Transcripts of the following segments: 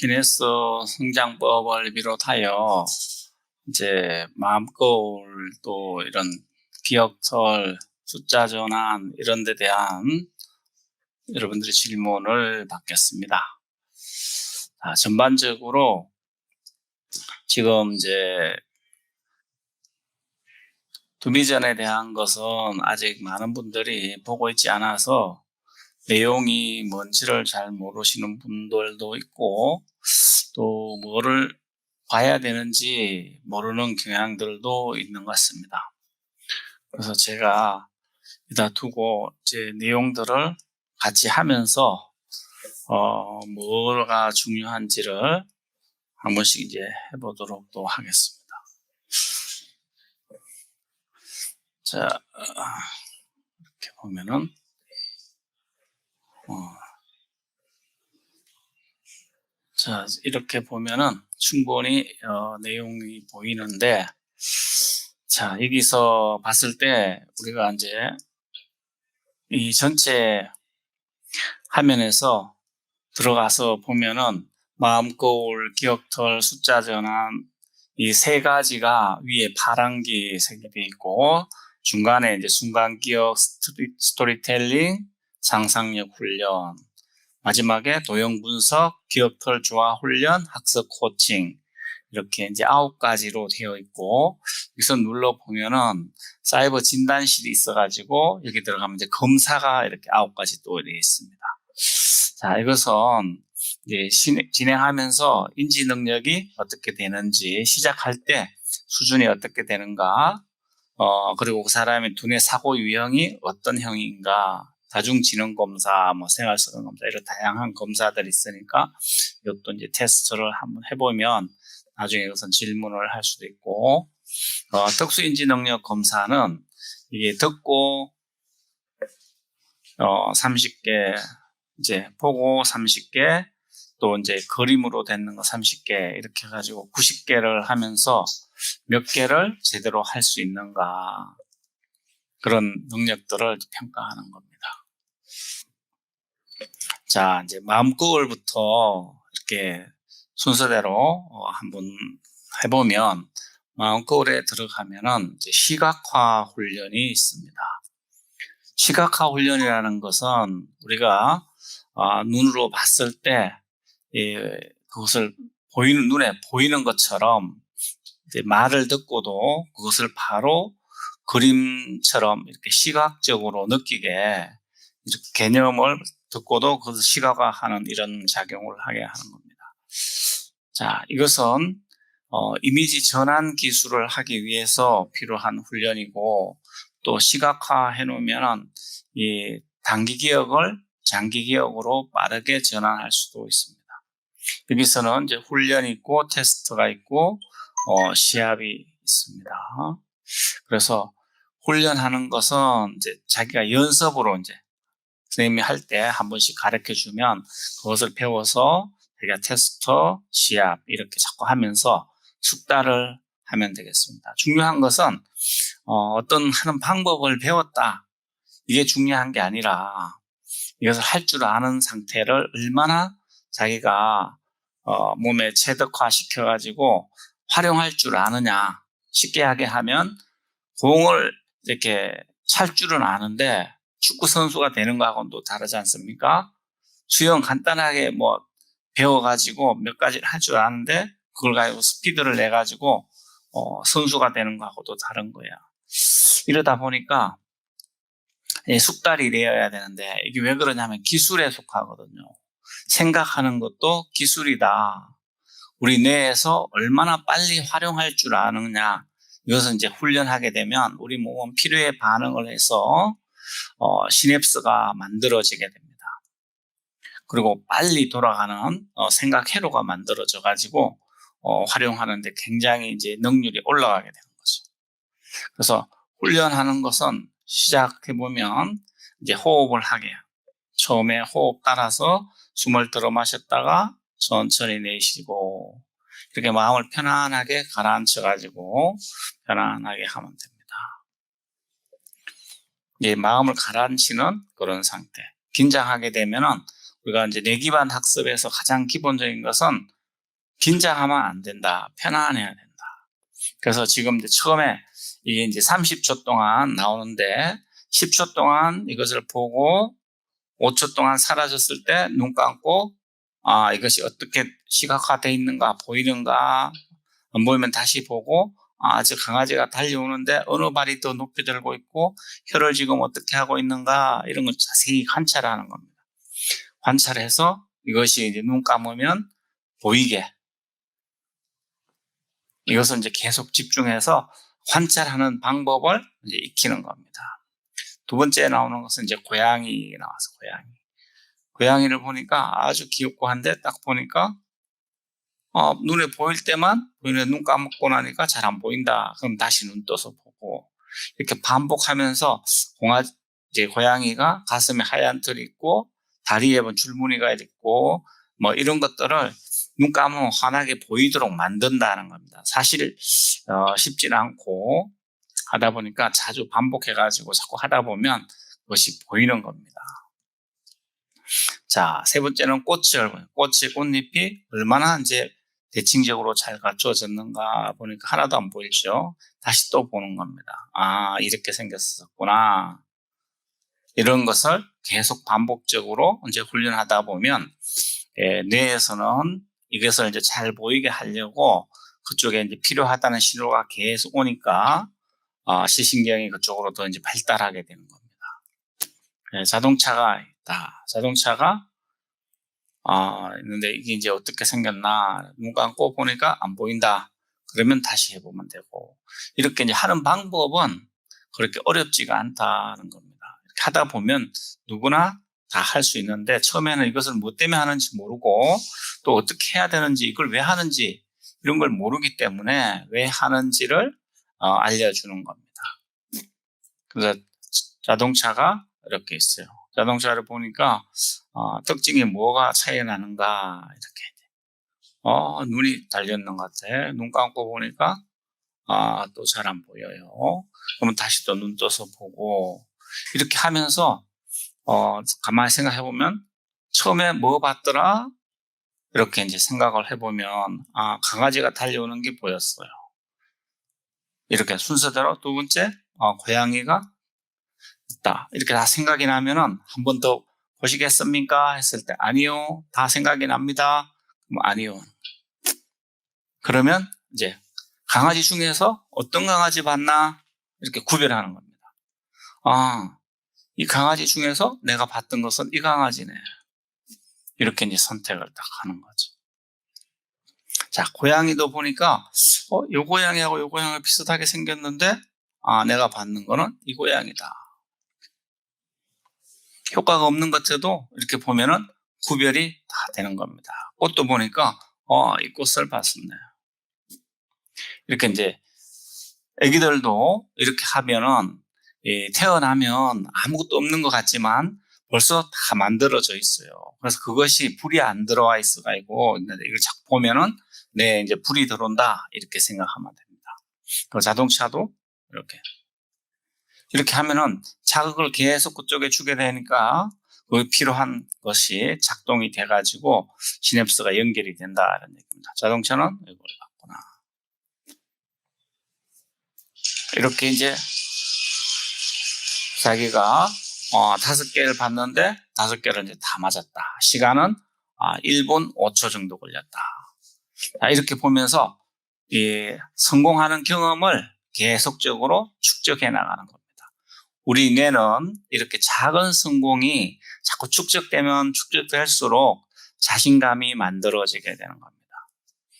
기네스 성장법을 비롯하여 이제 마음고울 또 이런 기억설, 숫자 전환 이런 데 대한 여러분들의 질문을 받겠습니다. 전반적으로 지금 이제 두미전에 대한 것은 아직 많은 분들이 보고 있지 않아서 내용이 뭔지를 잘 모르시는 분들도 있고 또 뭐를 봐야 되는지 모르는 경향들도 있는 것 같습니다. 그래서 제가 여기다 두고 이제 내용들을 같이 하면서 뭐가 중요한지를 한 번씩 이제 해보도록 또 하겠습니다. 자, 이렇게 보면은 자, 이렇게 보면은 충분히 내용이 보이는데, 자, 여기서 봤을 때 우리가 이제 이 전체 화면에서 들어가서 보면은 마음고울, 기억털, 숫자 전환 이 세 가지가 위에 파란기 색이 되어 있고 중간에 이제 순간 기억, 스토리텔링, 상상력 훈련, 마지막에 도형 분석, 기억털 조화 훈련, 학습 코칭 이렇게 이제 9가지로 되어 있고 여기서 눌러 보면은 사이버 진단실이 있어가지고 여기 들어가면 이제 검사가 이렇게 9가지 또 되어 있습니다. 자, 이것은 이제 진행하면서 인지 능력이 어떻게 되는지 시작할 때 수준이 어떻게 되는가 그리고 그 사람의 두뇌 사고 유형이 어떤 형인가 다중지능검사, 생활습관검사 이런 다양한 검사들이 있으니까 이것도 이제 테스트를 한번 해보면 나중에 이것은 질문을 할 수도 있고 특수인지능력 검사는 이게 듣고 30개 이제 보고 30개 또 이제 그림으로 되는 거 30개 이렇게 해가지고 90개를 하면서 몇 개를 제대로 할 수 있는가 그런 능력들을 평가하는 겁니다. 자, 이제 마음고울부터 이렇게 순서대로 한번 해보면 마음고울에 들어가면은 이제 시각화 훈련이 있습니다. 시각화 훈련이라는 것은 우리가 눈으로 봤을 때 그것을 눈에 보이는 것처럼 이제 말을 듣고도 그것을 바로 그림처럼 이렇게 시각적으로 느끼게 이렇게 개념을 듣고도 그것을 시각화하는 이런 작용을 하게 하는 겁니다. 자, 이것은 이미지 전환 기술을 하기 위해서 필요한 훈련이고 또 시각화해 놓으면 이 단기 기억을 장기 기억으로 빠르게 전환할 수도 있습니다. 여기서는 이제 훈련이 있고 테스트가 있고 시합이 있습니다. 그래서 훈련하는 것은 이제 자기가 연습으로 이제 선생님이 할 때 한 번씩 가르쳐 주면 그것을 배워서 자기가 테스트, 시합 이렇게 자꾸 하면서 숙달을 하면 되겠습니다. 중요한 것은 어떤 하는 방법을 배웠다. 이게 중요한 게 아니라 이것을 할 줄 아는 상태를 얼마나 자기가 몸에 체득화 시켜가지고 활용할 줄 아느냐. 쉽게 하게 하면 공을 이렇게 찰 줄은 아는데 축구 선수가 되는 거하고는 또 다르지 않습니까? 수영 간단하게 배워가지고 몇 가지를 할 줄 아는데 그걸 가지고 스피드를 내가지고 선수가 되는 거하고도 다른 거야. 이러다 보니까 숙달이 되어야 되는데 이게 왜 그러냐면 기술에 속하거든요. 생각하는 것도 기술이다. 우리 뇌에서 얼마나 빨리 활용할 줄 아느냐. 이것은 이제 훈련하게 되면 우리 몸은 필요에 반응을 해서 시냅스가 만들어지게 됩니다. 그리고 빨리 돌아가는 생각 회로가 만들어져 가지고 활용하는데 굉장히 이제 능률이 올라가게 되는 거죠. 그래서 훈련하는 것은 시작해 보면 이제 호흡을 하게 처음에 호흡 따라서 숨을 들어 마셨다가 천천히 내쉬고 이렇게 마음을 편안하게 가라앉혀 가지고 편안하게 하면 됩니다. 이제 마음을 가라앉히는 그런 상태. 긴장하게 되면은 우리가 이제 뇌기반 학습에서 가장 기본적인 것은 긴장하면 안 된다. 편안해야 된다. 그래서 지금 이제 처음에 이게 이제 30초 동안 나오는데 10초 동안 이것을 보고 5초 동안 사라졌을 때 눈 감고 이것이 어떻게 시각화되어 있는가 보이는가 안 보이면 다시 보고 저 강아지가 달려오는데 어느 발이 더 높이 들고 있고 혀를 지금 어떻게 하고 있는가 이런 걸 자세히 관찰하는 겁니다. 관찰해서 이것이 이제 눈 감으면 보이게 이것을 이제 계속 집중해서 관찰하는 방법을 이제 익히는 겁니다. 두 번째 나오는 것은 이제 고양이 나와서 고양이를 보니까 아주 귀엽고 한데 딱 보니까 눈에 보일 때만 보이는데 눈 감고 나니까 잘 안 보인다. 그럼 다시 눈 떠서 보고 이렇게 반복하면서 이제 고양이가 가슴에 하얀 털이 있고 다리에 줄무늬가 있고 뭐 이런 것들을 눈 감으면 환하게 보이도록 만든다는 겁니다. 사실 쉽지는 않고 하다 보니까 자주 반복해가지고 자꾸 하다 보면 그것이 보이는 겁니다. 자, 세 번째는 꽃잎이 얼마나 이제 대칭적으로 잘 갖춰졌는가 보니까 하나도 안 보이죠. 다시 또 보는 겁니다. 이렇게 생겼었구나. 이런 것을 계속 반복적으로 이제 훈련하다 보면 뇌에서는 이것을 이제 잘 보이게 하려고 그쪽에 이제 필요하다는 신호가 계속 오니까 시신경이 그쪽으로 더 이제 발달하게 되는 겁니다. 자동차가 있다. 자동차가 있는데 이게 이제 어떻게 생겼나 눈 감고 보니까 안 보인다. 그러면 다시 해보면 되고 이렇게 이제 하는 방법은 그렇게 어렵지가 않다는 겁니다. 이렇게 하다 보면 누구나 다 할 수 있는데 처음에는 이것을 뭐 때문에 하는지 모르고 또 어떻게 해야 되는지 이걸 왜 하는지 이런 걸 모르기 때문에 왜 하는지를 알려주는 겁니다. 그래서 자동차가 이렇게 있어요. 자동차를 보니까 특징이 뭐가 차이 나는가 이렇게 눈이 달렸는 것 같아. 눈 감고 보니까 또 잘 안 보여요. 그러면 다시 또 눈 떠서 보고 이렇게 하면서 가만히 생각해 보면 처음에 뭐 봤더라 이렇게 이제 생각을 해보면 강아지가 달려오는 게 보였어요. 이렇게 순서대로 두 번째 고양이가 있다. 이렇게 다 생각이 나면은 한 번 더 보시겠습니까? 했을 때 아니요. 다 생각이 납니다. 그럼 아니요. 그러면 이제 강아지 중에서 어떤 강아지 봤나? 이렇게 구별하는 겁니다. 이 강아지 중에서 내가 봤던 것은 이 강아지네. 이렇게 이제 선택을 딱 하는 거죠. 자, 고양이도 보니까 요 고양이하고 요 고양이가 비슷하게 생겼는데 내가 봤는 거는 이 고양이다. 효과가 없는 것 같아도 이렇게 보면은 구별이 다 되는 겁니다. 꽃도 보니까 이 꽃을 봤었네. 이렇게 이제 애기들도 이렇게 하면은 태어나면 아무것도 없는 것 같지만 벌써 다 만들어져 있어요. 그래서 그것이 불이 안 들어와 있어가지고 이걸 자꾸 보면은 이제 불이 들어온다 이렇게 생각하면 됩니다. 그 자동차도 이렇게 하면은 자극을 계속 그쪽에 주게 되니까 그 필요한 것이 작동이 돼가지고 시냅스가 연결이 된다는 얘기입니다. 자동차는 이걸 봤구나. 이렇게 이제 자기가 5개를 봤는데 5개를 이제 다 맞았다. 시간은 1분 5초 정도 걸렸다. 이렇게 보면서 성공하는 경험을 계속적으로 축적해 나가는 겁니다. 우리 뇌는 이렇게 작은 성공이 자꾸 축적되면 축적될수록 자신감이 만들어지게 되는 겁니다.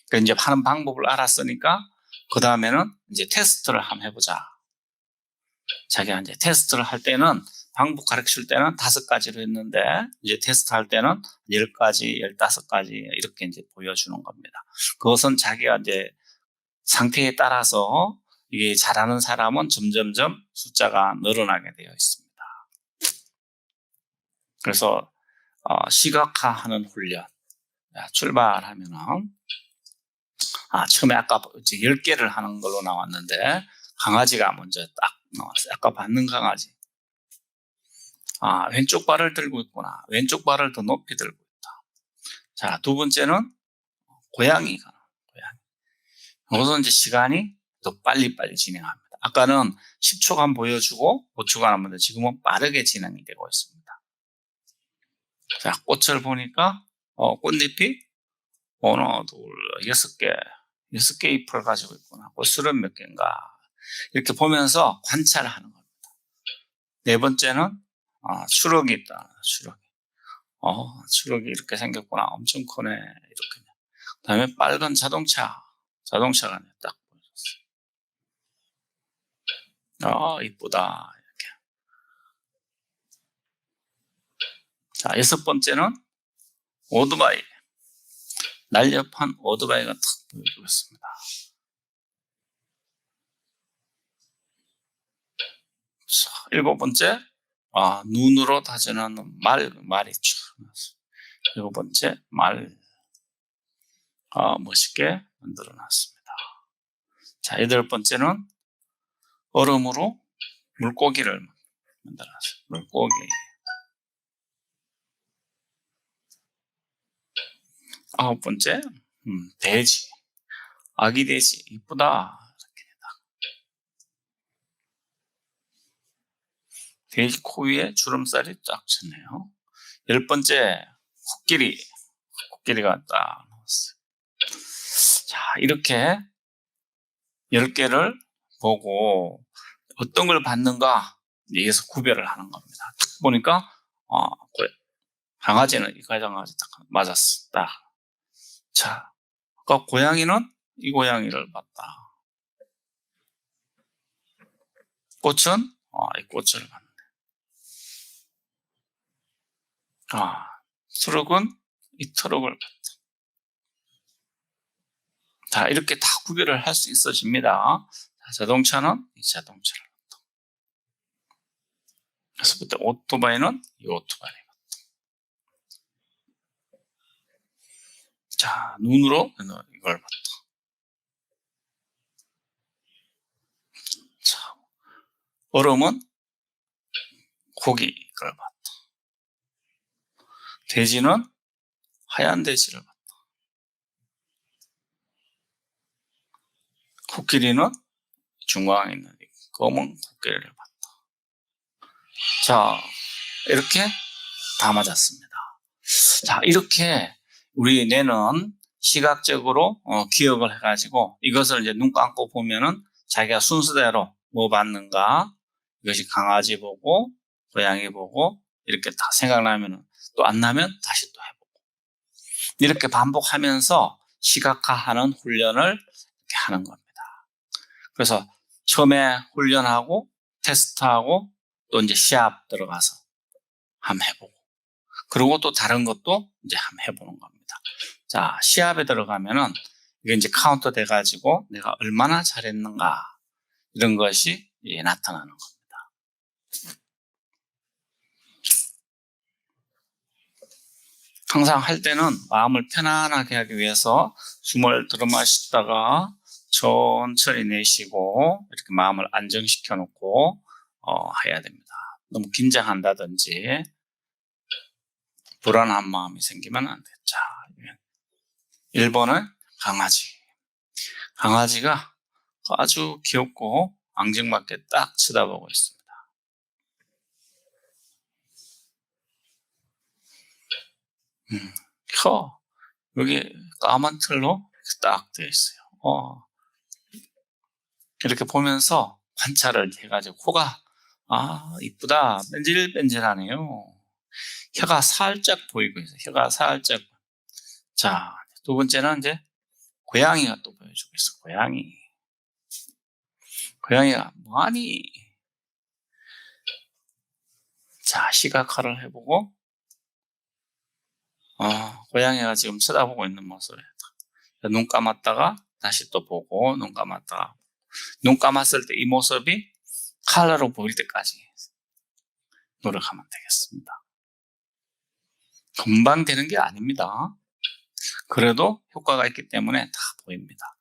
그러니까 이제 하는 방법을 알았으니까 그 다음에는 이제 테스트를 한번 해보자. 자기가 이제 테스트를 할 때는 방법 가르칠 때는 5가지로 했는데 이제 테스트 할 때는 10가지, 15가지 이렇게 이제 보여주는 겁니다. 그것은 자기가 이제 상태에 따라서 이게 잘하는 사람은 점점점 숫자가 늘어나게 되어 있습니다. 그래서 시각화하는 훈련 출발하면은 처음에 아까 이제 10개를 하는 걸로 나왔는데 강아지가 먼저 딱 나왔어요. 아까 받는 강아지. 왼쪽 발을 들고 있구나. 왼쪽 발을 더 높이 들고 있다. 자, 두 번째는 고양이가. 이것은 이제 시간이 더 빨리빨리 진행합니다. 아까는 10초간 보여주고 5초간 하면 지금은 빠르게 진행이 되고 있습니다. 자, 꽃을 보니까 꽃잎이 하나, 둘, 6개, 6개 잎을 가지고 있구나. 꽃술은 몇 개인가. 이렇게 보면서 관찰하는 겁니다. 네 번째는 추럭이 있다. 추럭이. 추럭이 이렇게 생겼구나. 엄청 크네. 이렇게. 그 다음에 빨간 자동차가 딱 보여줬어요. 이쁘다. 이렇게. 자, 6번째는 오토바이. 날렵한 오토바이가 탁 보여주고 있습니다. 자, 7번째, 눈으로 다져놓는 말이 쫙 나왔어요. 7번째, 말. 멋있게 만들어 놨습니다. 자, 8번째는 얼음으로 물고기를 만들어 놨어요. 물고기. 9번째, 돼지. 아기 돼지. 이쁘다. 돼지 코 위에 주름살이 쫙 쳤네요. 10번째, 코끼리가 딱 나왔어요. 자, 이렇게 10개를 보고 어떤 걸 받는가 여기서 구별을 하는 겁니다. 딱 보니까 강아지는 이 강아지 딱 맞았어. 딱. 자, 아까 고양이는 이 고양이를 봤다. 꽃은 이 꽃을 봤네. 트럭은 이 트럭을 봤다. 자, 이렇게 다 구별을 할 수 있어집니다. 자, 자동차는 이 자동차를 봤다. 그래서 그때 오토바이는 이 오토바이를 봤다. 자, 눈으로 이걸 봤다. 자, 얼음은 고기를 봤다. 돼지는 하얀 돼지를 봤다. 코끼리는 중앙에 있는 검은 코끼리를 봤다. 자, 이렇게 다 맞았습니다. 자, 이렇게 우리 뇌는 시각적으로 기억을 해가지고 이것을 이제 눈 감고 보면은 자기가 순서대로 뭐 봤는가, 이것이 강아지 보고 고양이 보고 이렇게 다 생각나면은 또 안 나면 다시 또 해보고 이렇게 반복하면서 시각화하는 훈련을 이렇게 하는 겁니다. 그래서 처음에 훈련하고 테스트하고 또 이제 시합 들어가서 한번 해보고 그리고 또 다른 것도 이제 한번 해보는 겁니다. 자, 시합에 들어가면은 이게 이제 카운트 돼가지고 내가 얼마나 잘했는가 이런 것이 나타나는 겁니다. 항상 할 때는 마음을 편안하게 하기 위해서 숨을 들어 마시다가 천천히 내쉬고 이렇게 마음을 안정시켜 놓고 해야 됩니다. 너무 긴장한다든지 불안한 마음이 생기면 안 돼요. 자, 1번은 강아지. 강아지가 아주 귀엽고 앙증맞게 딱 쳐다보고 있습니다. 여기 까만 틀로 딱 되어 있어요. 이렇게 보면서 관찰을 해가지고 코가 이쁘다. 뺀질뺀질하네요. 혀가 살짝 보이고 있어요. 혀가 살짝. 자, 두 번째는 이제 고양이가 또 보여주고 있어. 고양이가 뭐하니? 자, 시각화를 해보고 고양이가 지금 쳐다보고 있는 모습이에요. 눈 감았다가 다시 또 보고 눈 감았다가 눈 감았을 때 이 모습이 컬러로 보일 때까지 노력하면 되겠습니다. 금방 되는 게 아닙니다. 그래도 효과가 있기 때문에 다 보입니다.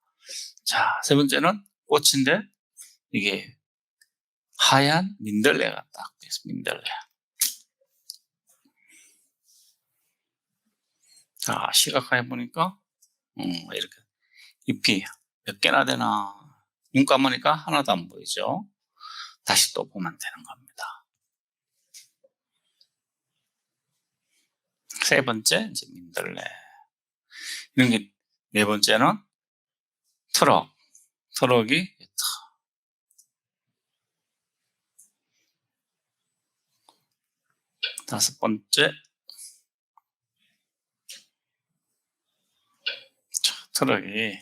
자, 세 번째는 꽃인데 이게 하얀 민들레가 딱 있어요. 민들레. 자, 시각화해 보니까 이렇게 잎이 몇 개나 되나. 눈 감으니까 하나도 안 보이죠. 다시 또 보면 되는 겁니다. 세 번째, 이제 민들레. 이런 게 네 번째는 트럭. 트럭이 다섯 번째, 트럭이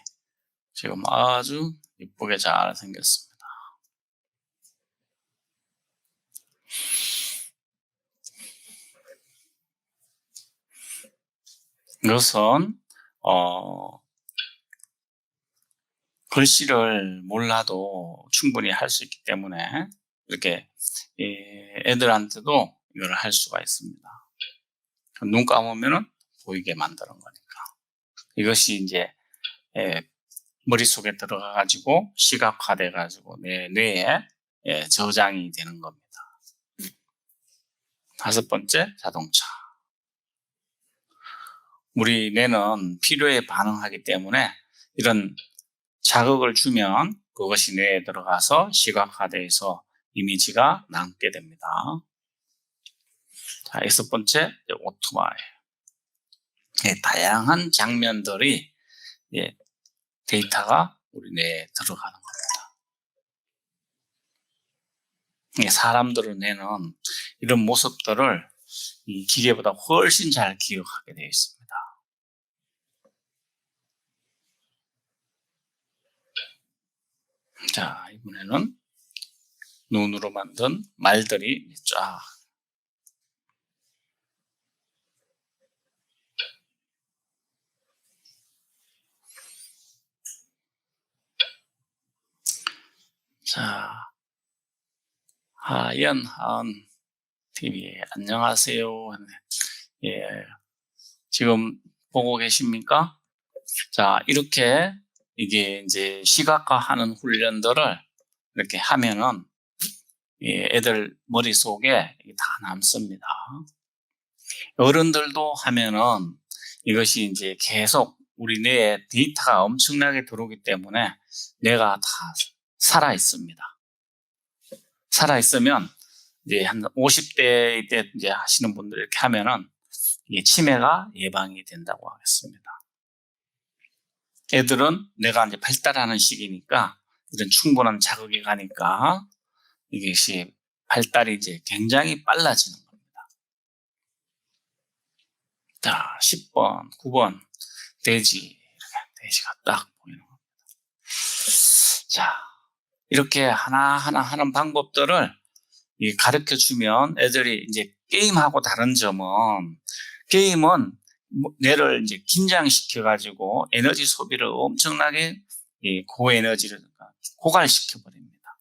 지금 아주 이쁘게 잘 생겼습니다. 이것은 글씨를 몰라도 충분히 할 수 있기 때문에 이렇게 애들한테도 이걸 할 수가 있습니다. 눈 감으면은 보이게 만드는 거니까. 이것이 이제 머릿속에 들어가 가지고 시각화돼 가지고 내 뇌에 저장이 되는 겁니다. 다섯 번째, 자동차. 우리 뇌는 필요에 반응하기 때문에 이런 자극을 주면 그것이 뇌에 들어가서 시각화돼서 이미지가 남게 됩니다. 자, 여섯 번째, 오토바이. 다양한 장면들이 데이터가 우리 뇌에 들어가는 겁니다. 사람들의 뇌는 이런 모습들을 이 기계보다 훨씬 잘 기억하게 되어 있습니다. 자, 이번에는 눈으로 만든 말들이 쫙. 자, 하연 TV 안녕하세요. 예, 지금 보고 계십니까? 자, 이렇게 이게 이제 시각화하는 훈련들을 이렇게 하면은 애들 머릿속에 다 남습니다. 어른들도 하면은 이것이 이제 계속 우리 뇌에 데이터가 엄청나게 들어오기 때문에 뇌가 다 살아 있습니다. 살아 있으면 이제 한 50대 때 이제 하시는 분들 이렇게 하면은 이게 치매가 예방이 된다고 하겠습니다. 애들은 뇌가 이제 발달하는 시기니까 이런 충분한 자극이 가니까 이것이 발달이 이제 굉장히 빨라지는 겁니다. 자, 10번, 9번 돼지, 이렇게 돼지가 딱 보이는 겁니다. 자, 이렇게 하나하나 하는 방법들을 가르쳐 주면 애들이 이제 게임하고 다른 점은 게임은 뇌를 이제 긴장시켜 가지고 에너지 소비를 엄청나게 고에너지를 고갈시켜 버립니다.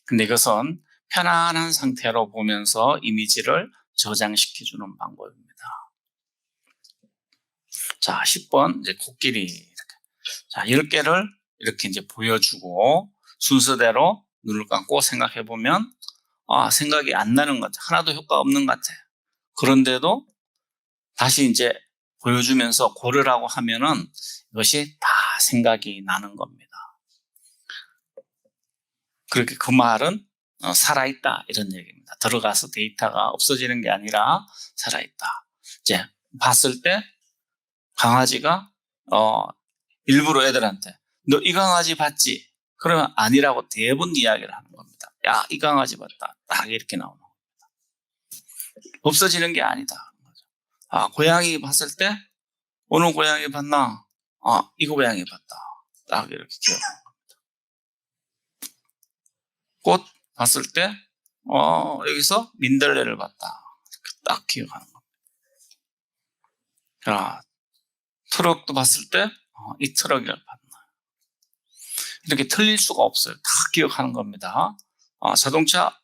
근데 이것은 편안한 상태로 보면서 이미지를 저장시켜 주는 방법입니다. 자, 10번 이제 코끼리 이렇게. 자, 10개를 이렇게 이제 보여주고 순서대로 눈을 감고 생각해 보면 생각이 안 나는 것 같아. 하나도 효과 없는 것 같아. 그런데도 다시 이제 보여주면서 고르라고 하면은 이것이 다 생각이 나는 겁니다. 그렇게 그 말은 살아있다 이런 얘기입니다. 들어가서 데이터가 없어지는 게 아니라 살아있다. 이제 봤을 때 강아지가 일부러 애들한테 너 이 강아지 봤지? 그러면 아니라고 대부분 이야기를 하는 겁니다. 야, 이 강아지 봤다. 딱 이렇게 나오는 겁니다. 없어지는 게 아니다. 고양이 봤을 때 어느 고양이 봤나? 이 고양이 봤다. 딱 이렇게 기억하는 겁니다. 꽃 봤을 때 여기서 민들레를 봤다. 이렇게 딱 기억하는 겁니다. 자, 트럭도 봤을 때 이 트럭을 봤나. 이렇게 틀릴 수가 없어요. 다 기억하는 겁니다. 자동차,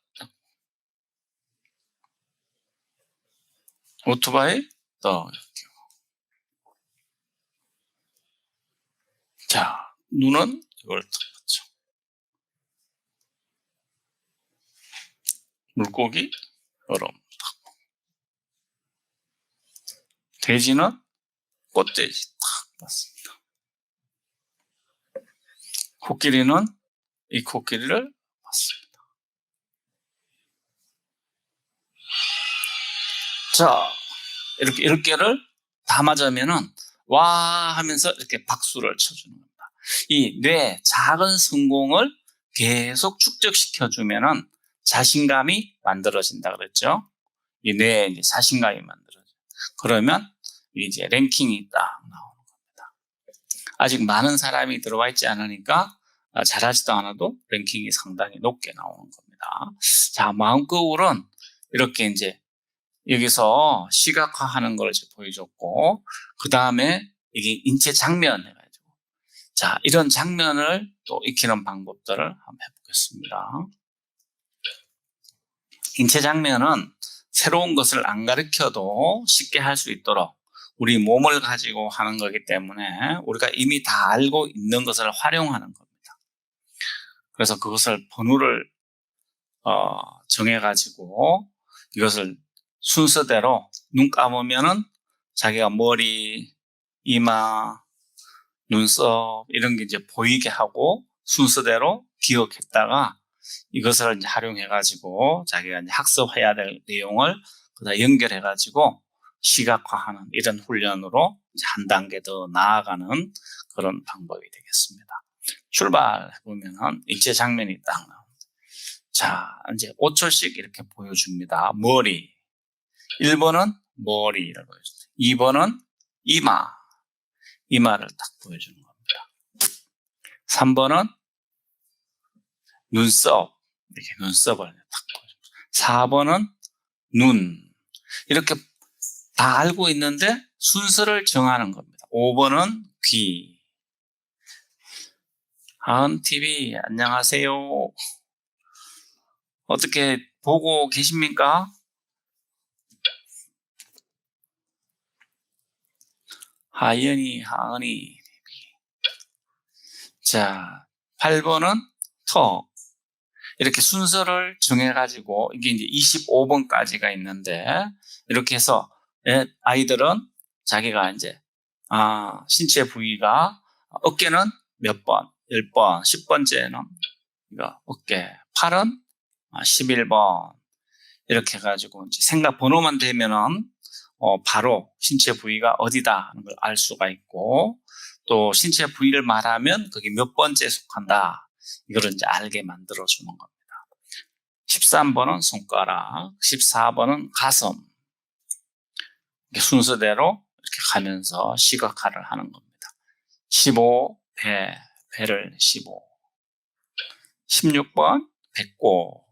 오토바이, 또 이렇게. 자, 눈은 이걸 딱 봤죠. 물고기, 얼음. 돼지는 꽃돼지 탁 봤습니다. 코끼리는 이 코끼리를 봤습니다. 자, 이렇게 10개를 다 맞으면은 와 하면서 이렇게 박수를 쳐주는 겁니다. 이 뇌 작은 성공을 계속 축적시켜주면은 자신감이 만들어진다 그랬죠. 이 뇌에 이제 자신감이 만들어져. 그러면 이제 랭킹이 딱 나오는 겁니다. 아직 많은 사람이 들어와 있지 않으니까 잘하지도 않아도 랭킹이 상당히 높게 나오는 겁니다. 자, 마음거울은 이렇게 이제 여기서 시각화하는 걸 보여줬고, 그 다음에 이게 인체 장면 해가지고, 자, 이런 장면을 또 익히는 방법들을 한번 해보겠습니다. 인체 장면은 새로운 것을 안 가르쳐도 쉽게 할 수 있도록 우리 몸을 가지고 하는 거기 때문에 우리가 이미 다 알고 있는 것을 활용하는 겁니다. 그래서 그것을 번호를 정해가지고 이것을 순서대로 눈 감으면은 자기가 머리, 이마, 눈썹 이런 게 이제 보이게 하고 순서대로 기억했다가 이것을 이제 활용해가지고 자기가 이제 학습해야 될 내용을 그다 연결해가지고 시각화하는 이런 훈련으로 이제 한 단계 더 나아가는 그런 방법이 되겠습니다. 출발해보면은 인체 장면이 딱 나옵니다. 자, 이제 5초씩 이렇게 보여줍니다. 머리. 1번은 머리를 보여줍니다. 2번은 이마. 이마를 딱 보여주는 겁니다. 3번은 눈썹. 이렇게 눈썹을 딱 보여줍니다. 4번은 눈. 이렇게 다 알고 있는데 순서를 정하는 겁니다. 5번은 귀. 하은TV, 안녕하세요. 어떻게 보고 계십니까? 하은이. 자, 8번은 턱. 이렇게 순서를 정해가지고, 이게 이제 25번까지가 있는데, 이렇게 해서, 아이들은 자기가 이제, 신체 부위가, 어깨는 몇 번, 10번, 10번째는, 어깨, 팔은 11번, 이렇게 해가지고, 이제 생각 번호만 되면은, 바로 신체 부위가 어디다 하는 걸 알 수가 있고, 또 신체 부위를 말하면 그게 몇 번째에 속한다. 이걸 이제 알게 만들어주는 겁니다. 13번은 손가락, 14번은 가슴. 이렇게 순서대로 이렇게 가면서 시각화를 하는 겁니다. 15, 배를 15. 16번, 배꼽.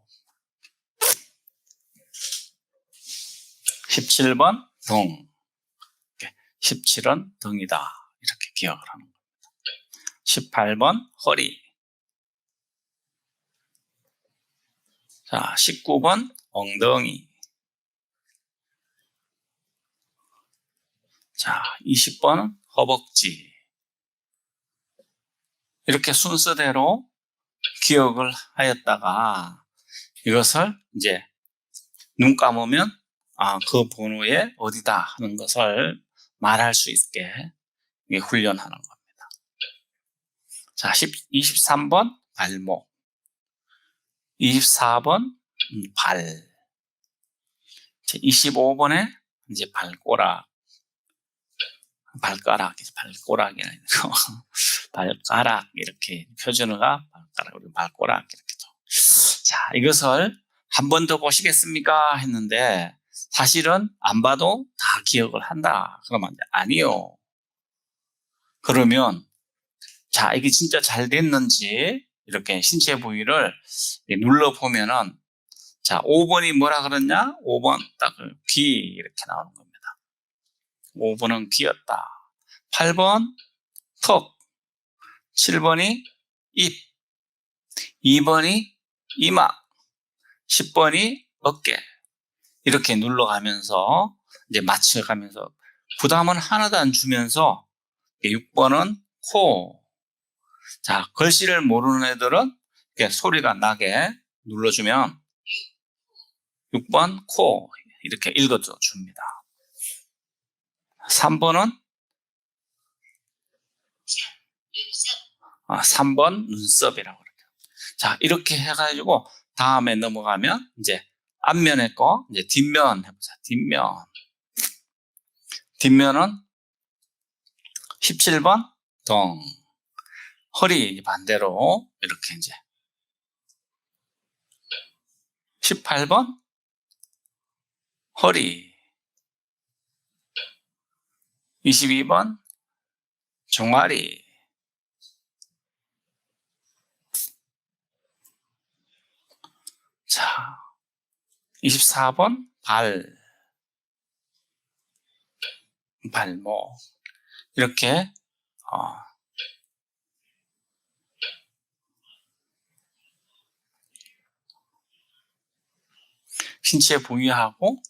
17번, 등. 17은 등이다. 이렇게 기억을 하는 겁니다. 18번, 허리. 자, 19번, 엉덩이. 자, 20번은 허벅지. 이렇게 순서대로 기억을 하였다가 이것을 이제 눈 감으면 그 번호에 어디다 하는 것을 말할 수 있게 훈련하는 겁니다. 자, 23번 발목, 24번 발, 25번에 이제 발가락이 아니고 발가락 이렇게 표준어가 발가락, 우리 발가락 이렇게. 자, 이것을 한 번 더 보시겠습니까? 했는데 사실은 안 봐도 다 기억을 한다. 그러면 아니요. 그러면 자, 이게 진짜 잘 됐는지 이렇게 신체 부위를 눌러보면은 자, 5번이 뭐라 그랬냐? 5번 딱 귀 이렇게 나오는 겁니다. 5번은 귀였다. 8번 턱, 7번이 입, 2번이 이마, 10번이 어깨. 이렇게 눌러가면서 이제 맞춰가면서 부담은 하나도 안 주면서 6번은 코. 자, 글씨를 모르는 애들은 이렇게 소리가 나게 눌러주면 6번 코 이렇게 읽어줍니다. 3번은 3번 눈썹이라고 그래요. 자, 이렇게 해가지고 다음에 넘어가면 이제 앞면에 거, 이제 뒷면 해보자. 뒷면은 17번 동. 허리 반대로 이렇게 이제 18번 허리, 22번 종아리, 자, 24번 발목. 이렇게 신체 부위하고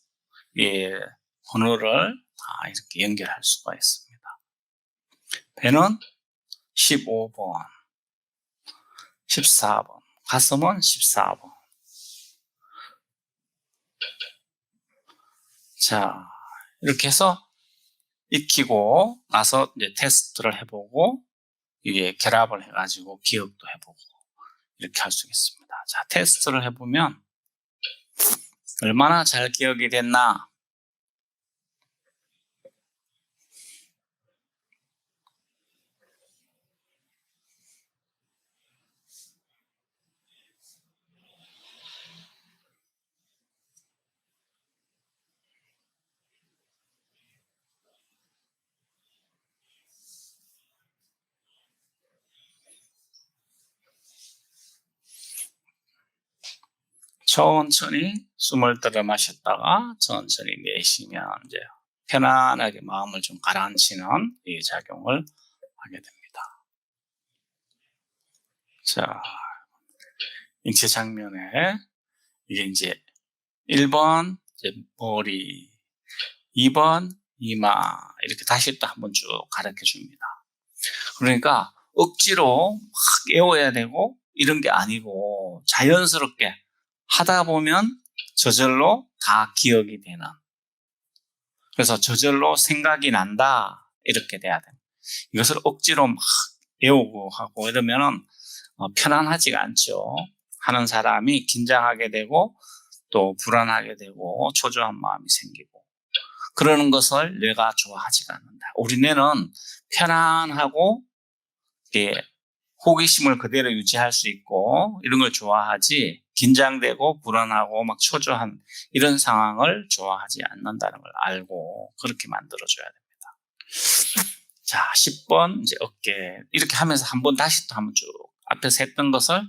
번호를 다 이렇게 연결할 수가 있습니다. 배는 15번, 14번, 가슴은 14번. 자, 이렇게 해서 익히고 나서 이제 테스트를 해보고 이게 결합을 해가지고 기억도 해보고 이렇게 할 수 있습니다. 자, 테스트를 해보면 얼마나 잘 기억이 됐나? 천천히 숨을 들여 마셨다가 천천히 내쉬면 이제 편안하게 마음을 좀 가라앉히는 이 작용을 하게 됩니다. 자, 인체 장면에 이게 이제 1번 이제 머리, 2번 이마 이렇게 다시 또 한번 쭉 가르쳐 줍니다. 그러니까 억지로 막 외워야 되고 이런 게 아니고 자연스럽게 하다 보면 저절로 다 기억이 되는, 그래서 저절로 생각이 난다 이렇게 돼야 돼요. 이것을 억지로 막 외우고 하고 이러면은 편안하지가 않죠. 하는 사람이 긴장하게 되고 또 불안하게 되고 초조한 마음이 생기고 그러는 것을 뇌가 좋아하지가 않는다. 우리 뇌는 편안하고 호기심을 그대로 유지할 수 있고 이런 걸 좋아하지, 긴장되고 불안하고 막 초조한 이런 상황을 좋아하지 않는다는 걸 알고 그렇게 만들어줘야 됩니다. 자, 10번 이제 어깨 이렇게 하면서 한번 다시 또 한번 쭉 앞에서 했던 것을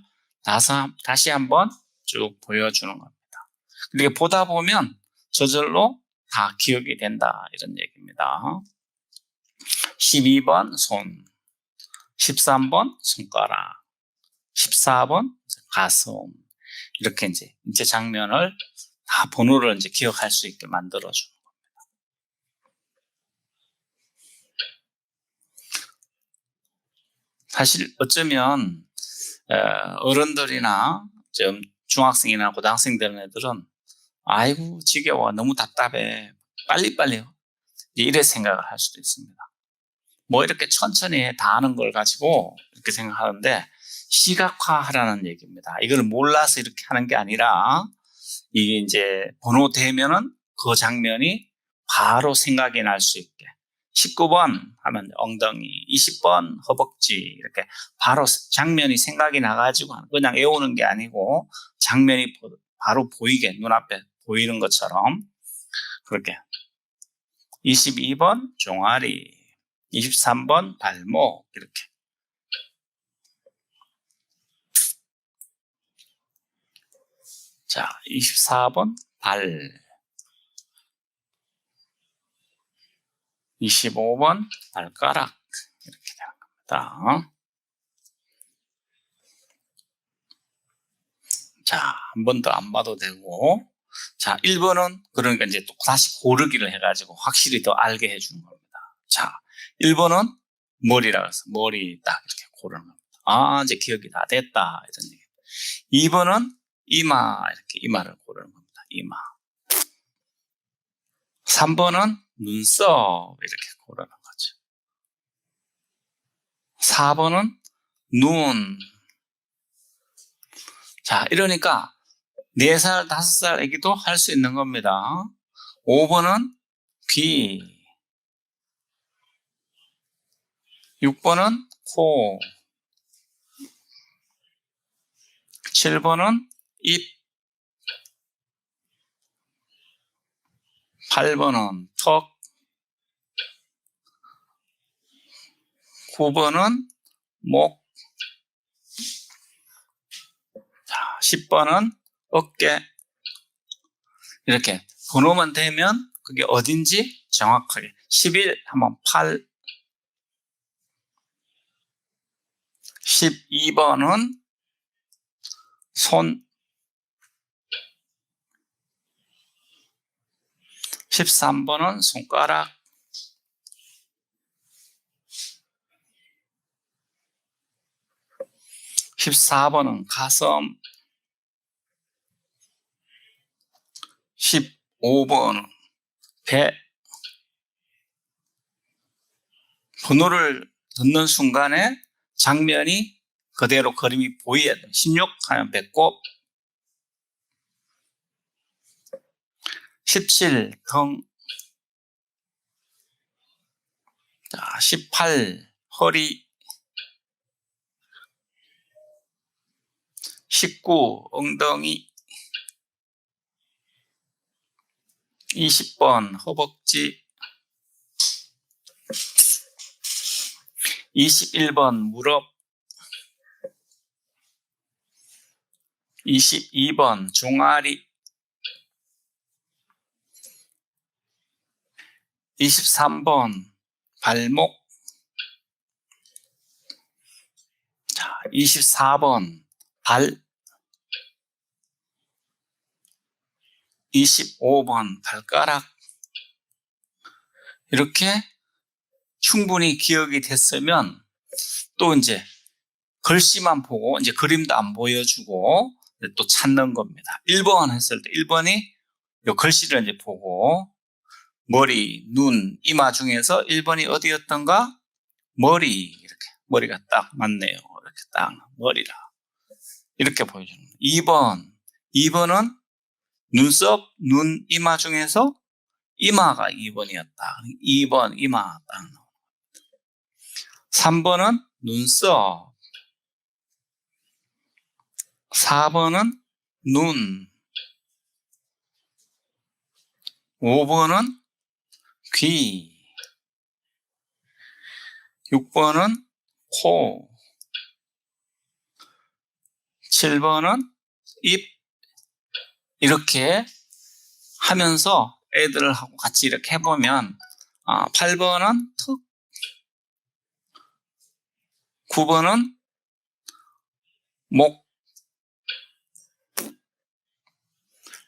다시 한번 쭉 보여주는 겁니다. 그렇게 보다 보면 저절로 다 기억이 된다 이런 얘기입니다. 12번 손, 13번 손가락, 14번 가슴, 이렇게 이제 인체 장면을 다 번호를 이제 기억할 수 있게 만들어주는 겁니다. 사실 어쩌면 어른들이나 중학생이나 고등학생 되는 애들은 아이고 지겨워, 너무 답답해, 빨리빨리 이래 생각을 할 수도 있습니다. 뭐 이렇게 천천히 다 아는 걸 가지고 이렇게 생각하는데 시각화하라는 얘기입니다. 이걸 몰라서 이렇게 하는 게 아니라 이게 이제 번호되면은 그 장면이 바로 생각이 날 수 있게 19번 하면 엉덩이, 20번 허벅지 이렇게 바로 장면이 생각이 나가지고 그냥 외우는 게 아니고 장면이 바로 보이게 눈앞에 보이는 것처럼 그렇게 22번 종아리, 23번 발목 이렇게. 자, 24번 발, 25번 발가락 이렇게 되는 겁니다. 자, 한 번 더 안 봐도 되고, 자, 1번은 그러니까 이제 또 다시 고르기를 해가지고 확실히 더 알게 해주는 겁니다. 자, 1번은 머리라고 해서 머리 딱 이렇게 고르는 겁니다. 아, 이제 기억이 다 됐다 이런 얘기. 2번은 이마, 이렇게 이마를 고르는 겁니다. 이마. 3번은 눈썹 이렇게 고르는 거죠. 4번은 눈. 자, 이러니까 4살, 5살 애기도 할 수 있는 겁니다. 5번은 귀. 6번은 코. 7번은 입. 8번은 턱. 9번은 목. 자, 10번은 어깨. 이렇게 번호만 되면 그게 어딘지 정확하게. 11 하면 팔. 12번은 손. 13번은 손가락. 14번은 가슴. 15번은 배. 번호를 듣는 순간에 장면이 그대로 그림이 보여야 돼요. 16 하면 배꼽. 17 등. 자, 18 허리. 19 엉덩이. 20번 허벅지. 21번 무릎. 22번 종아리. 23번 발목. 자, 24번 발. 25번 발가락. 이렇게 충분히 기억이 됐으면 또 이제 글씨만 보고 이제 그림도 안 보여주고 또 찾는 겁니다. 1번 했을 때 1번이 요 글씨를 이제 보고 머리, 눈, 이마 중에서 1번이 어디였던가? 머리. 이렇게 머리가 딱 맞네요. 이렇게 딱 머리라. 이렇게 보여주는 거예요. 2번은 눈썹, 눈, 이마 중에서 이마가 2번이었다. 2번 이마 딱 나옵니다. 3번은 눈썹. 4번은 눈. 5번은 귀. 6번은 코. 7번은 입. 이렇게 하면서 애들하고 같이 이렇게 해보면 8번은 턱. 9번은 목.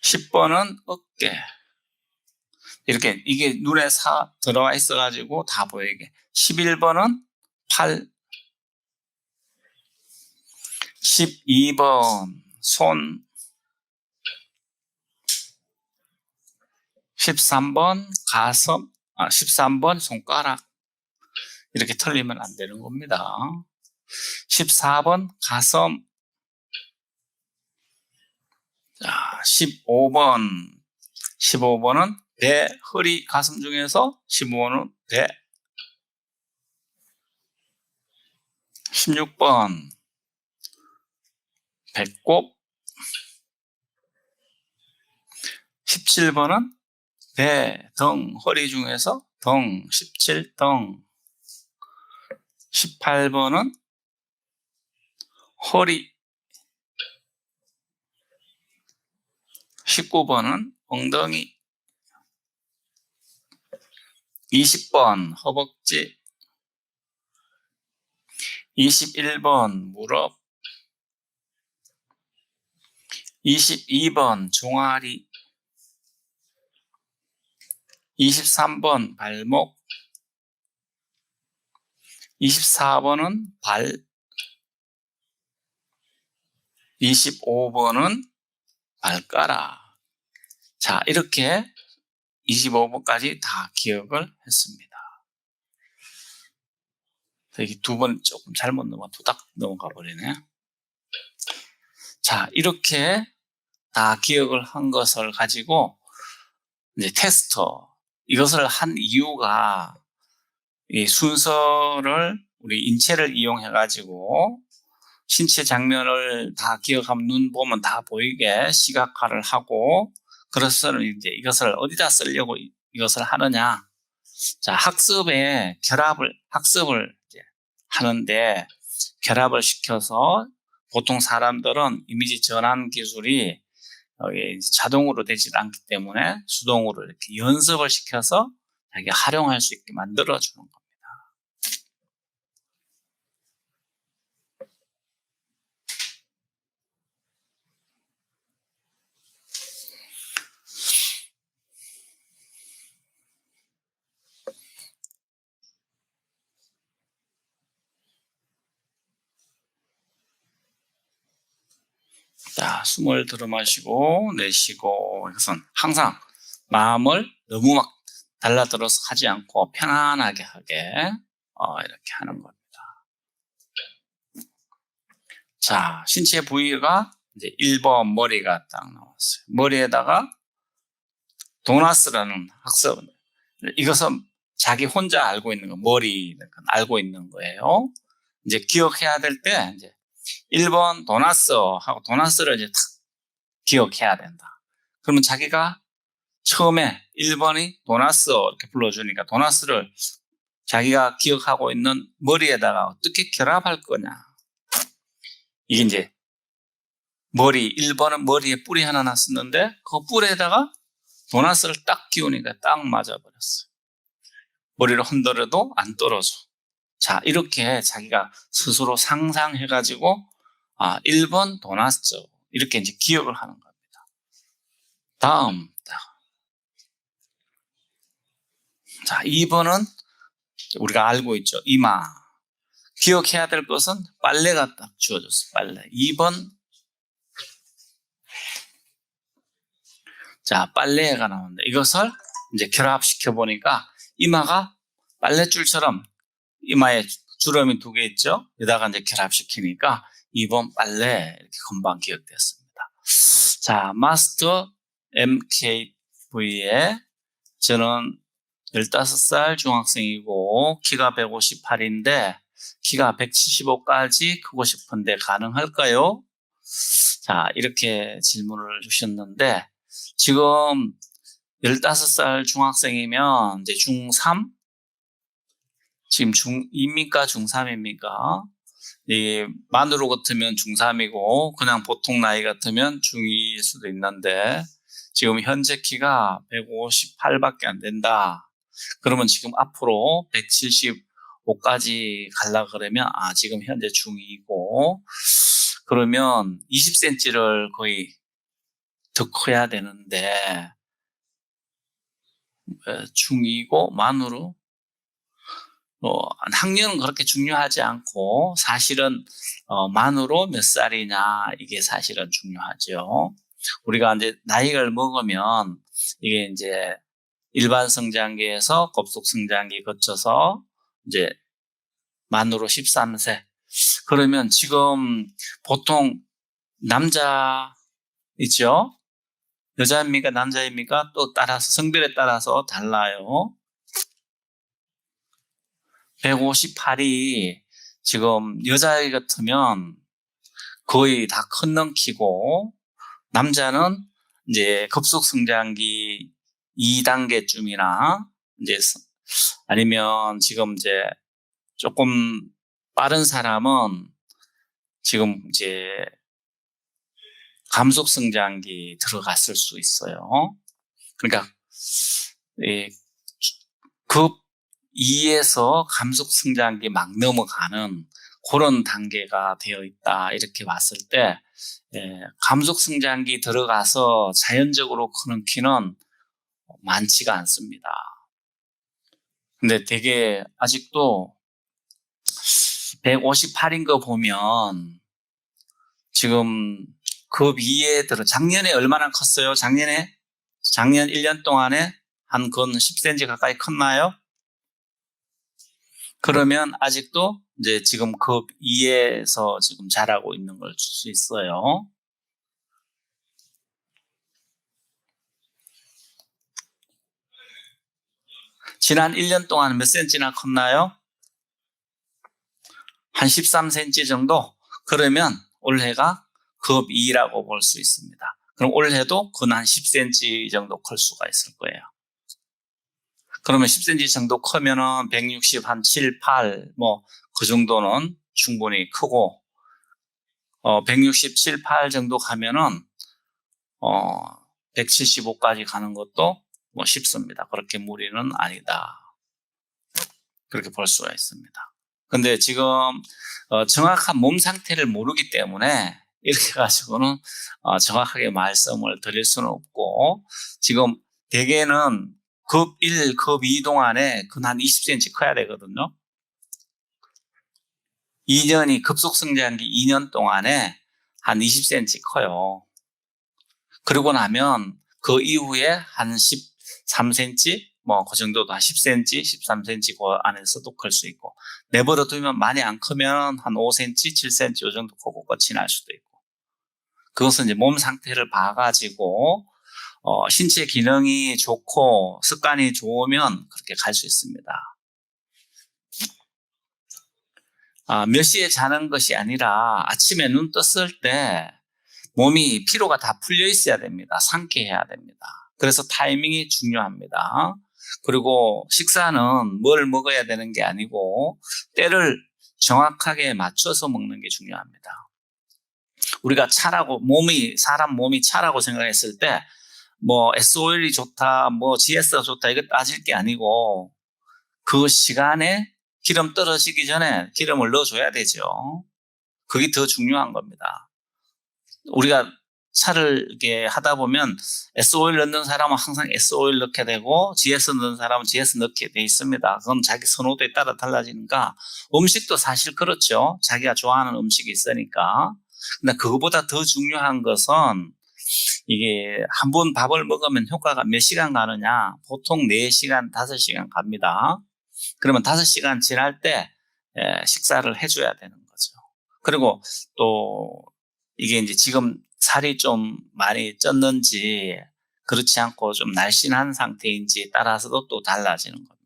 10번은 어깨. 이렇게 이게 눈에 들어와 있어가지고 다 보이게. 11번은 팔. 12번 손. 13번 가슴. 13번 손가락. 이렇게 틀리면 안 되는 겁니다. 14번 가슴. 자, 15번은 배, 허리, 가슴 중에서 15번은 배. 16번 배꼽. 17번은 배, 등, 허리 중에서 등, 17등. 18번은 허리. 19번은 엉덩이. 20번 허벅지. 21번 무릎. 22번 종아리. 23번 발목. 24번은 발. 25번은 발가락. 자, 이렇게 25번까지 다 기억을 했습니다. 여기 두 번 조금 잘못 두닥 넘어가 버리네. 자, 이렇게 다 기억을 한 것을 가지고 이제 테스터, 이것을 한 이유가 이 순서를 우리 인체를 이용해 가지고 신체 장면을 다 기억하면 눈 보면 다 보이게 시각화를 하고, 그래서 이제 이것을 어디다 쓰려고 이것을 하느냐. 자, 학습을 이제 하는데 결합을 시켜서 보통 사람들은 이미지 전환 기술이 자동으로 되지 않기 때문에 수동으로 이렇게 연습을 시켜서 자기가 활용할 수 있게 만들어주는 겁니다. 자, 숨을 들어 마시고 내쉬고, 이것은 항상 마음을 너무 막 달라들어서 하지 않고 편안하게 하게 이렇게 하는 겁니다. 자, 신체 부위가 이제 1번 머리가 딱 나왔어요. 머리에다가 도나스라는 학습, 이것은 자기 혼자 알고 있는 거, 머리는 알고 있는 거예요. 이제 기억해야 될 때 이제 1번 도나스 하고 도나스를 이제 탁 기억해야 된다. 그러면 자기가 처음에 1번이 도나스 이렇게 불러주니까 도나스를 자기가 기억하고 있는 머리에다가 어떻게 결합할 거냐. 이게 이제 1번은 머리에 뿔이 하나 났었는데 그 뿔에다가 도나스를 딱 끼우니까 딱 맞아버렸어요. 머리를 흔들어도 안 떨어져. 자, 이렇게 자기가 스스로 상상해가지고 1번 도나스 이렇게 이제 기억을 하는 겁니다. 다음. 자, 2번은 우리가 알고 있죠. 이마. 기억해야 될 것은 빨래가 딱 주어졌어요. 빨래. 2번. 자, 빨래가 나오는데 이것을 이제 결합시켜 보니까 이마가 빨랫줄처럼 이마에 주름이 2개 있죠. 여기다가 이제 결합시키니까 2번 빨래 이렇게 금방 기억됐습니다. 자, 마스터 MKV에 저는 15살 중학생이고 키가 158인데 키가 175까지 크고 싶은데 가능할까요? 자, 이렇게 질문을 주셨는데 지금 15살 중학생이면 이제 중3? 지금 중2입니까? 중3입니까? 이 만으로 같으면 중3이고 그냥 보통 나이 같으면 중2일 수도 있는데 지금 현재 키가 158밖에 안 된다. 그러면 지금 앞으로 175까지 가려고 그러면 지금 현재 중2이고 그러면 20cm를 거의 더 커야 되는데 중2고 만으로 학년은 그렇게 중요하지 않고 사실은 만으로 몇 살이냐 이게 사실은 중요하죠. 우리가 이제 나이를 먹으면 이게 이제 일반 성장기에서 급속 성장기 거쳐서 이제 만으로 13세. 그러면 지금 보통 남자 있죠? 여자입니까? 남자입니까? 또 따라서 성별에 따라서 달라요. 158이 지금 여자 같으면 거의 다 큰 키고 남자는 이제 급속 성장기 2단계쯤이나 이제 아니면 지금 이제 조금 빠른 사람은 지금 이제 감속 성장기 들어갔을 수 있어요. 그러니까 급 2에서 감속 성장기 막 넘어가는 그런 단계가 되어 있다. 이렇게 봤을 때 감속 성장기 들어가서 자연적으로 크는 키는 많지가 않습니다. 근데 되게 아직도 158인 거 보면 지금 급 2에 작년에 얼마나 컸어요? 작년 1년 동안에 한 건 10cm 가까이 컸나요? 그러면 아직도 이제 지금 급 2에서 지금 잘하고 있는 걸 줄 수 있어요. 지난 1년 동안 몇 센치나 컸나요? 한 13cm 정도? 그러면 올해가 급 2라고 볼 수 있습니다. 그럼 올해도 근 한 10cm 정도 클 수가 있을 거예요. 그러면 10cm 정도 크면은 160, 한 7, 8, 그 정도는 충분히 크고, 167, 8 정도 가면은, 175까지 가는 것도 쉽습니다. 그렇게 무리는 아니다. 그렇게 볼 수가 있습니다. 근데 지금, 정확한 몸 상태를 모르기 때문에 이렇게 가지고는, 정확하게 말씀을 드릴 수는 없고, 지금 대개는 급 1, 급 2 동안에 근 한 20cm 커야 되거든요. 2년이 급속성장기 2년 동안에 한 20cm 커요. 그러고 나면 그 이후에 한 13cm, 그 정도도 한 10cm, 13cm 그 안에서도 클 수 있고, 내버려 두면 많이 안 크면 한 5cm, 7cm 이 정도 크고 끝이 날 수도 있고. 그것은 이제 몸 상태를 봐가지고, 신체 기능이 좋고 습관이 좋으면 그렇게 갈 수 있습니다. 몇 시에 자는 것이 아니라 아침에 눈 떴을 때 몸이 피로가 다 풀려 있어야 됩니다. 상쾌해야 됩니다. 그래서 타이밍이 중요합니다. 그리고 식사는 뭘 먹어야 되는 게 아니고 때를 정확하게 맞춰서 먹는 게 중요합니다. 우리가 사람 몸이 차라고 생각했을 때 SOL이 좋다, GS가 좋다 이거 따질 게 아니고 그 시간에 기름 떨어지기 전에 기름을 넣어줘야 되죠. 그게 더 중요한 겁니다. 우리가 차를 이렇게 하다 보면 SO일 넣는 사람은 항상 SO일 넣게 되고 GS 넣는 사람은 GS 넣게 돼 있습니다. 그건 자기 선호도에 따라 달라지니까 음식도 사실 그렇죠. 자기가 좋아하는 음식이 있으니까. 근데 그거보다 더 중요한 것은 이게 한 번 밥을 먹으면 효과가 몇 시간 가느냐? 보통 4시간, 5시간 갑니다. 그러면 5시간 지날 때 식사를 해줘야 되는 거죠. 그리고 또 이게 이제 지금 살이 좀 많이 쪘는지 그렇지 않고 좀 날씬한 상태인지 따라서도 또 달라지는 겁니다.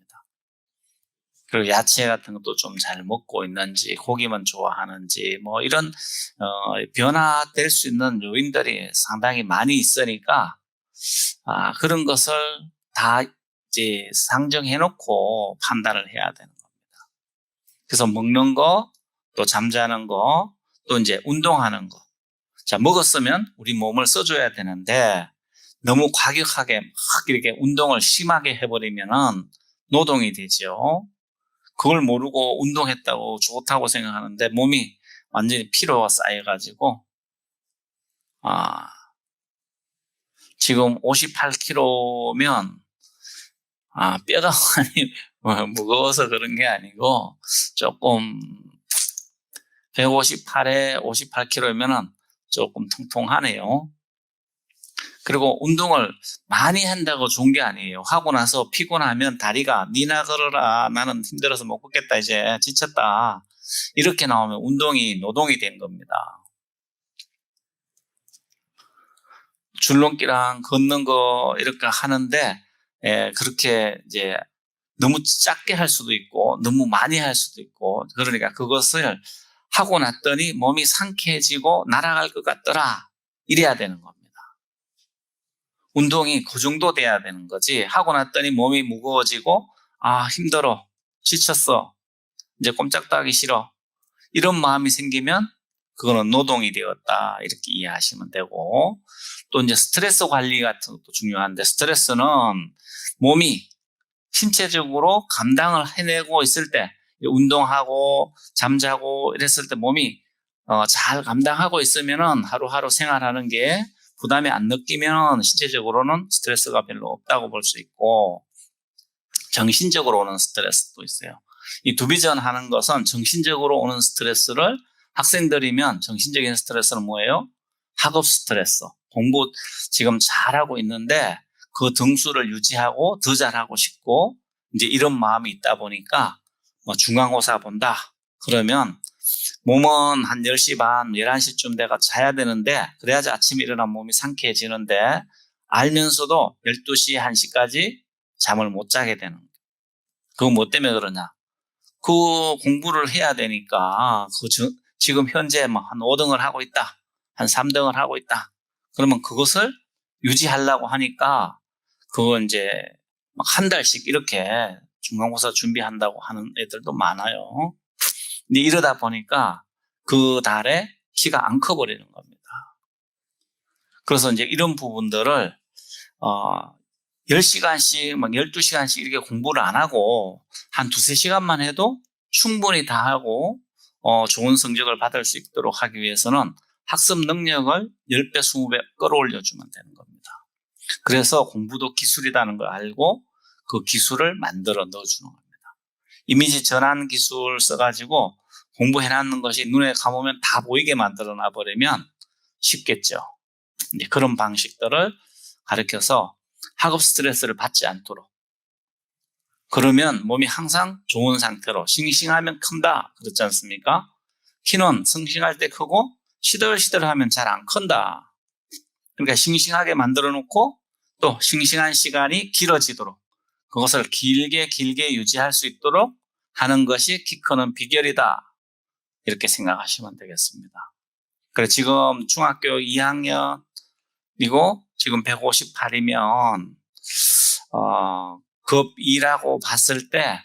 그리고 야채 같은 것도 좀 잘 먹고 있는지, 고기만 좋아하는지, 이런, 변화될 수 있는 요인들이 상당히 많이 있으니까, 그런 것을 다 이제 상정해 놓고 판단을 해야 되는 겁니다. 그래서 먹는 거, 또 잠자는 거, 또 이제 운동하는 거. 자, 먹었으면 우리 몸을 써줘야 되는데, 너무 과격하게 막 이렇게 운동을 심하게 해버리면은 노동이 되죠. 그걸 모르고 운동했다고 좋다고 생각하는데 몸이 완전히 피로가 쌓여가지고 지금 58kg면 뼈가 많이 무거워서 그런 게 아니고 조금 158에 58kg면은 조금 통통하네요. 그리고 운동을 많이 한다고 좋은 게 아니에요. 하고 나서 피곤하면 다리가 니나 걸어라, 나는 힘들어서 못 걷겠다, 이제 지쳤다, 이렇게 나오면 운동이 노동이 된 겁니다. 줄넘기랑 걷는 거 이렇게 하는데 그렇게 이제 너무 작게 할 수도 있고 너무 많이 할 수도 있고, 그러니까 그것을 하고 났더니 몸이 상쾌해지고 날아갈 것 같더라, 이래야 되는 겁니다. 운동이 그 정도 돼야 되는 거지, 하고 났더니 몸이 무거워지고 힘들어, 지쳤어, 이제 꼼짝도 하기 싫어, 이런 마음이 생기면 그거는 노동이 되었다, 이렇게 이해하시면 되고, 또 이제 스트레스 관리 같은 것도 중요한데, 스트레스는 몸이 신체적으로 감당을 해내고 있을 때, 운동하고 잠자고 이랬을 때 몸이 잘 감당하고 있으면은 하루하루 생활하는 게 부담이 안 느끼면 신체적으로는 스트레스가 별로 없다고 볼 수 있고, 정신적으로 오는 스트레스도 있어요. 이 두비전 하는 것은 정신적으로 오는 스트레스를, 학생들이면 정신적인 스트레스는 뭐예요? 학업 스트레스. 공부 지금 잘하고 있는데 그 등수를 유지하고 더 잘하고 싶고 이제 이런 마음이 있다 보니까 뭐 중간고사 본다. 그러면 몸은 한 10시 반, 11시쯤 돼가 자야 되는데 그래야지 아침에 일어나면 몸이 상쾌해지는데 알면서도 12시, 1시까지 잠을 못 자게 되는 거예요. 그거 뭐 때문에 그러냐? 그 공부를 해야 되니까 지금 현재 뭐 한 5등을 하고 있다. 한 3등을 하고 있다. 그러면 그것을 유지하려고 하니까 그거 이제 막 한 달씩 이렇게 중간고사 준비한다고 하는 애들도 많아요. 근데 이러다 보니까 그 달에 키가 안 커버리는 겁니다. 그래서 이제 이런 부분들을 10시간씩, 막 12시간씩 이렇게 공부를 안 하고 한 두세 시간만 해도 충분히 다 하고 좋은 성적을 받을 수 있도록 하기 위해서는 학습 능력을 10배, 20배 끌어올려주면 되는 겁니다. 그래서 공부도 기술이라는 걸 알고 그 기술을 만들어 넣어주는 겁니다. 이미지 전환 기술 써가지고 공부해놨는 것이 눈에 감으면 다 보이게 만들어 놔버리면 쉽겠죠. 이제 그런 방식들을 가르쳐서 학업 스트레스를 받지 않도록. 그러면 몸이 항상 좋은 상태로 싱싱하면 큰다 그렇지 않습니까? 키는 싱싱할 때 크고 시들시들하면 잘 안 큰다. 그러니까 싱싱하게 만들어 놓고 또 싱싱한 시간이 길어지도록 그것을 길게 유지할 수 있도록 하는 것이 키 크는 비결이다. 이렇게 생각하시면 되겠습니다. 그래 지금 중학교 2학년이고 지금 158이면 급 2라고 봤을 때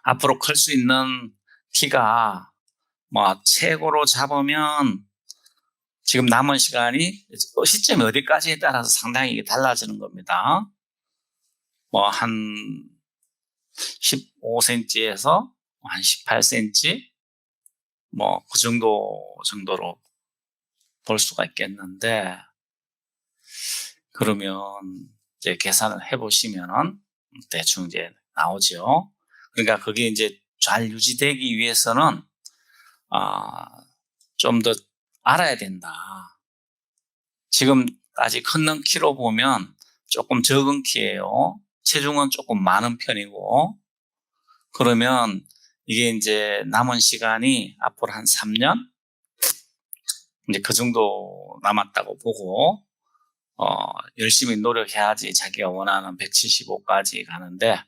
앞으로 클 수 있는 키가 뭐 최고로 잡으면 지금 남은 시간이 시점이 어디까지에 따라서 상당히 달라지는 겁니다. 뭐 한 15cm에서 한 18cm 뭐 그 정도로 볼 수가 있겠는데 그러면 이제 계산을 해보시면은 대충 이제 나오죠. 그러니까 그게 이제 잘 유지되기 위해서는 좀 더 알아야 된다. 지금까지 컸는 키로 보면 조금 적은 키예요. 체중은 조금 많은 편이고 그러면 이게 이제 남은 시간이 앞으로 한 3년 이제 그 정도 남았다고 보고 열심히 노력해야지 자기가 원하는 175까지 가는데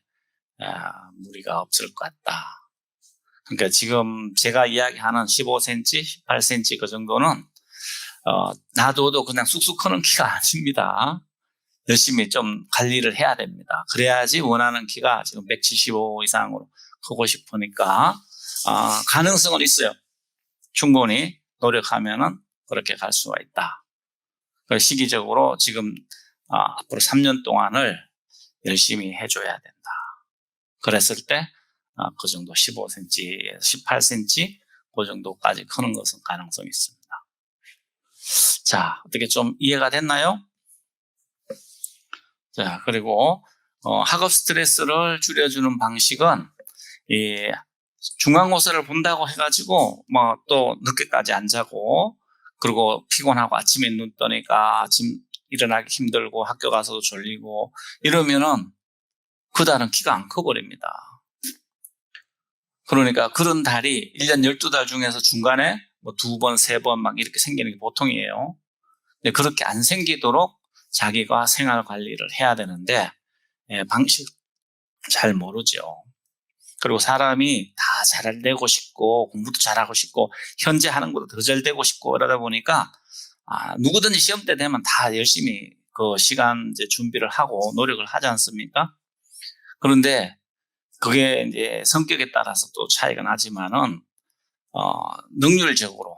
무리가 없을 것 같다. 그러니까 지금 제가 이야기하는 15cm, 18cm 그 정도는 놔둬도 그냥 쑥쑥 크는 키가 아닙니다. 열심히 좀 관리를 해야 됩니다. 그래야지 원하는 키가 지금 175 이상으로 크고 싶으니까 가능성은 있어요. 충분히 노력하면은 그렇게 갈 수가 있다. 시기적으로 지금 앞으로 3년 동안을 열심히 해줘야 된다. 그랬을 때 그 정도 15cm, 18cm 그 정도까지 크는 것은 가능성이 있습니다. 자, 어떻게 좀 이해가 됐나요? 자, 그리고 학업 스트레스를 줄여주는 방식은 이 중간고사를 본다고 해가지고 뭐 또 늦게까지 안 자고 그리고 피곤하고 아침에 눈 뜨니까 아침 일어나기 힘들고 학교 가서도 졸리고 이러면은 그 달은 키가 안 커버립니다. 그러니까 그런 달이 1년 12달 중에서 중간에 뭐 2번, 3번 막 이렇게 생기는 게 보통이에요. 근데 그렇게 안 생기도록 자기가 생활 관리를 해야 되는데 방식 잘 모르죠. 그리고 사람이 다 잘 되고 싶고 공부도 잘하고 싶고 현재 하는 것도 더 잘 되고 싶고 그러다 보니까 누구든지 시험 때 되면 다 열심히 그 시간 이제 준비를 하고 노력을 하지 않습니까? 그런데 그게 이제 성격에 따라서 또 차이가 나지만은 능률적으로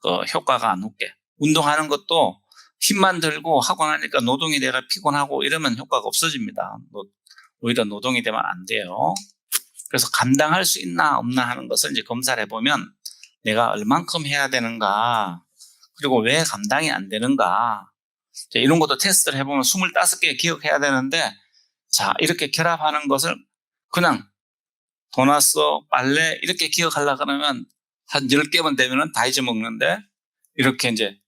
그 효과가 안 높게 운동하는 것도 힘만 들고 하고 나니까 노동이 내가 피곤하고 이러면 효과가 없어집니다. 오히려 노동이 되면 안 돼요. 그래서 감당할 수 있나 없나 하는 것을 이제 검사를 해보면 내가 얼만큼 해야 되는가 그리고 왜 감당이 안 되는가 이런 것도 테스트를 해보면 25개 기억해야 되는데 자 이렇게 결합하는 것을 그냥 도나스, 빨래 이렇게 기억하려고 그러면 한 10개만 되면은 다 잊어먹는데 이렇게 이제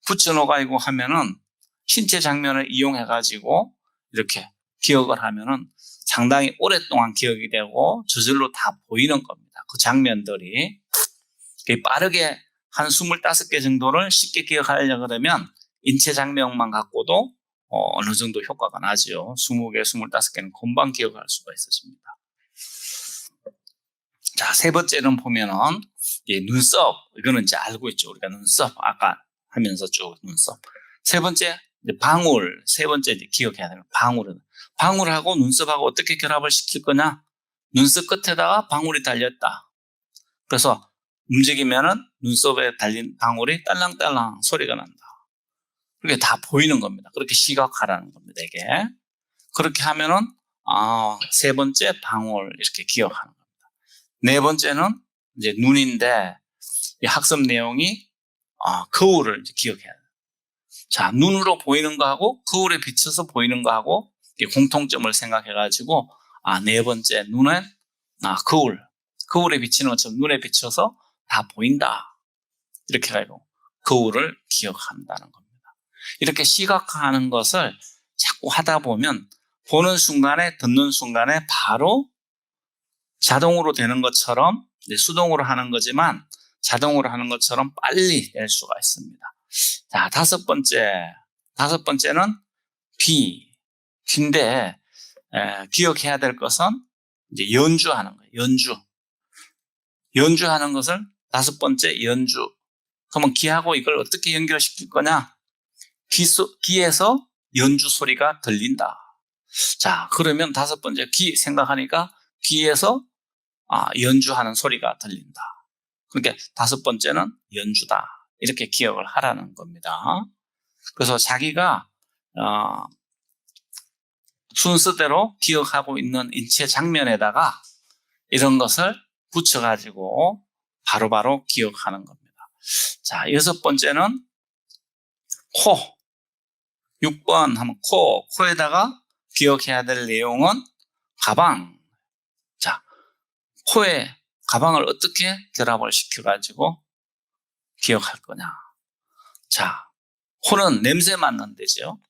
붙여놓아가지고 하면은 신체 장면을 이용해가지고 이렇게 기억을 하면은 상당히 오랫동안 기억이 되고 저절로 다 보이는 겁니다. 그 장면들이. 빠르게 한 25개 정도를 쉽게 기억하려고 그러면 인체 장면만 갖고도 어느 정도 효과가 나죠. 20개, 25개는 금방 기억할 수가 있어집니다. 자, 세 번째는 보면은 눈썹. 이거는 이제 알고 있죠. 우리가 눈썹 아까 하면서 쭉 눈썹. 세 번째 방울. 세 번째 이제 기억해야 되는 방울은 방울하고 눈썹하고 어떻게 결합을 시킬 거냐? 눈썹 끝에다가 방울이 달렸다. 그래서 움직이면은 눈썹에 달린 방울이 딸랑딸랑 소리가 난다. 그게 다 보이는 겁니다. 그렇게 시각화라는 겁니다. 이게 그렇게 하면은 세 번째 방울 이렇게 기억하는 겁니다. 네 번째는 이제 눈인데 이 학습 내용이 거울을 이제 기억해야 돼요. 자, 눈으로 보이는 거하고 거울에 비춰서 보이는 거하고 공통점을 생각해가지고 네 번째 눈은 거울에 비치는 것처럼 눈에 비춰서 다 보인다. 이렇게 해가지고 거울을 기억한다는 겁니다. 이렇게 시각화하는 것을 자꾸 하다 보면 보는 순간에 듣는 순간에 바로 자동으로 되는 것처럼 수동으로 하는 거지만 자동으로 하는 것처럼 빨리 낼 수가 있습니다. 자, 다섯 번째는 귀인데 기억해야 될 것은 이제 연주하는 거예요. 연주하는 것을 다섯 번째 연주. 그러면 귀하고 이걸 어떻게 연결시킬 거냐? 귀에서 연주 소리가 들린다. 자, 그러면 다섯 번째 귀 생각하니까 귀에서 연주하는 소리가 들린다. 그러니까 다섯 번째는 연주다. 이렇게 기억을 하라는 겁니다. 그래서 자기가 순서대로 기억하고 있는 인체 장면에다가 이런 것을 붙여가지고 바로바로 기억하는 겁니다. 자, 여섯 번째는 코. 6번 하면 코에다가 기억해야 될 내용은 가방. 자, 코에 가방을 어떻게 결합을 시켜가지고 기억할 거냐. 자, 코는 냄새 맡는 데죠.